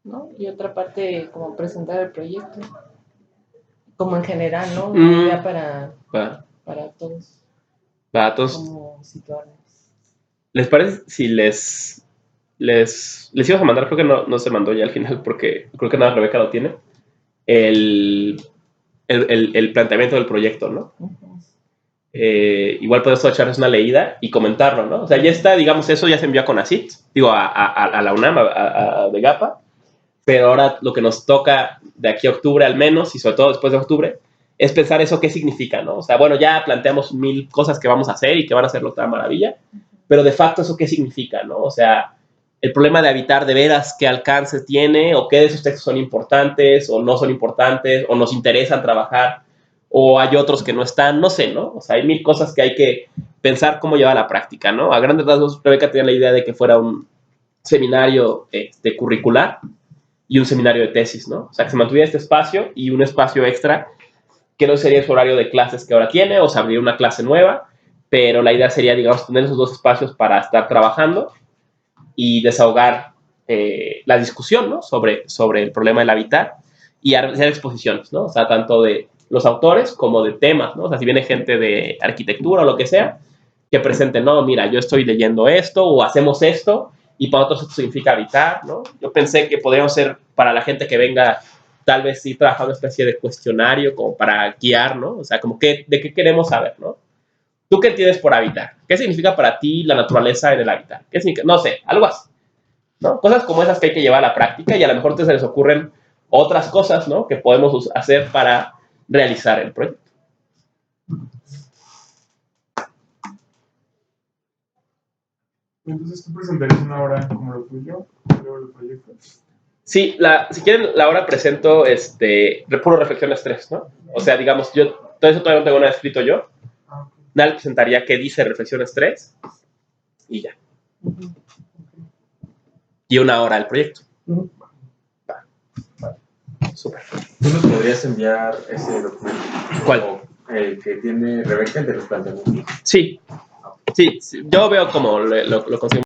¿no? Y otra parte como presentar el proyecto, como en general, ¿no? Una idea Va, para todos, va, entonces, como situarnos. ¿les parece si les ibas a mandar? Creo que no se mandó ya al final porque creo que nada, Rebeca lo tiene. El planteamiento del proyecto, ¿no? Ujú. Igual puedes echarles una leída y comentarlo, ¿no? O sea, ya está, digamos, eso ya se envió a CONACYT, digo, a la UNAM, a Begapa, pero ahora lo que nos toca de aquí a octubre al menos, y sobre todo después de octubre, es pensar eso qué significa, ¿no? O sea, bueno, ya planteamos 1000 cosas que vamos a hacer y que van a ser otra maravilla, pero de facto eso qué significa, ¿no? O sea, el problema de habitar de veras qué alcance tiene, o qué de esos textos son importantes, o no son importantes, o nos interesan trabajar, o hay otros que no están, no sé, ¿no? O sea, hay 1000 cosas que hay que pensar cómo llevar a la práctica, ¿no? A grandes rasgos, Rebeca tenía la idea de que fuera un seminario curricular y un seminario de tesis, ¿no? O sea, que se mantuviera este espacio y un espacio extra, que no sería su horario de clases que ahora tiene, o se abriría una clase nueva, pero la idea sería, digamos, tener esos dos espacios para estar trabajando y desahogar la discusión, ¿no? Sobre el problema del habitar y hacer exposiciones, ¿no? O sea, tanto de los autores como de temas, ¿no? O sea, si viene gente de arquitectura o lo que sea, que presente, no, mira, yo estoy leyendo esto o hacemos esto y para otros esto significa habitar, ¿no? Yo pensé que podríamos ser para la gente que venga, tal vez sí trabajar una especie de cuestionario como para guiar, ¿no? O sea, como que, de qué queremos saber, ¿no? ¿Tú qué entiendes por habitar? ¿Qué significa para ti la naturaleza en el hábitat? ¿Qué significa? No sé, algo así, ¿no? Cosas como esas que hay que llevar a la práctica y a lo mejor te se les ocurren otras cosas, ¿no? Que podemos hacer para realizar el proyecto. Entonces tú presentarías una hora como lo tuyo, luego el proyecto. Sí, si quieren, la hora presento puro reflexiones 3, ¿no? O sea, digamos, yo todo eso todavía no tengo nada escrito yo. Ah, ok. Nada presentaría qué dice reflexiones 3 y ya. Ujú. Y una hora el proyecto. Ujú. Súper. ¿Tú nos podrías enviar ese documento? ¿Cuál? O el que tiene Rebeca, el de los planteamientos. Sí, yo veo cómo lo conseguimos.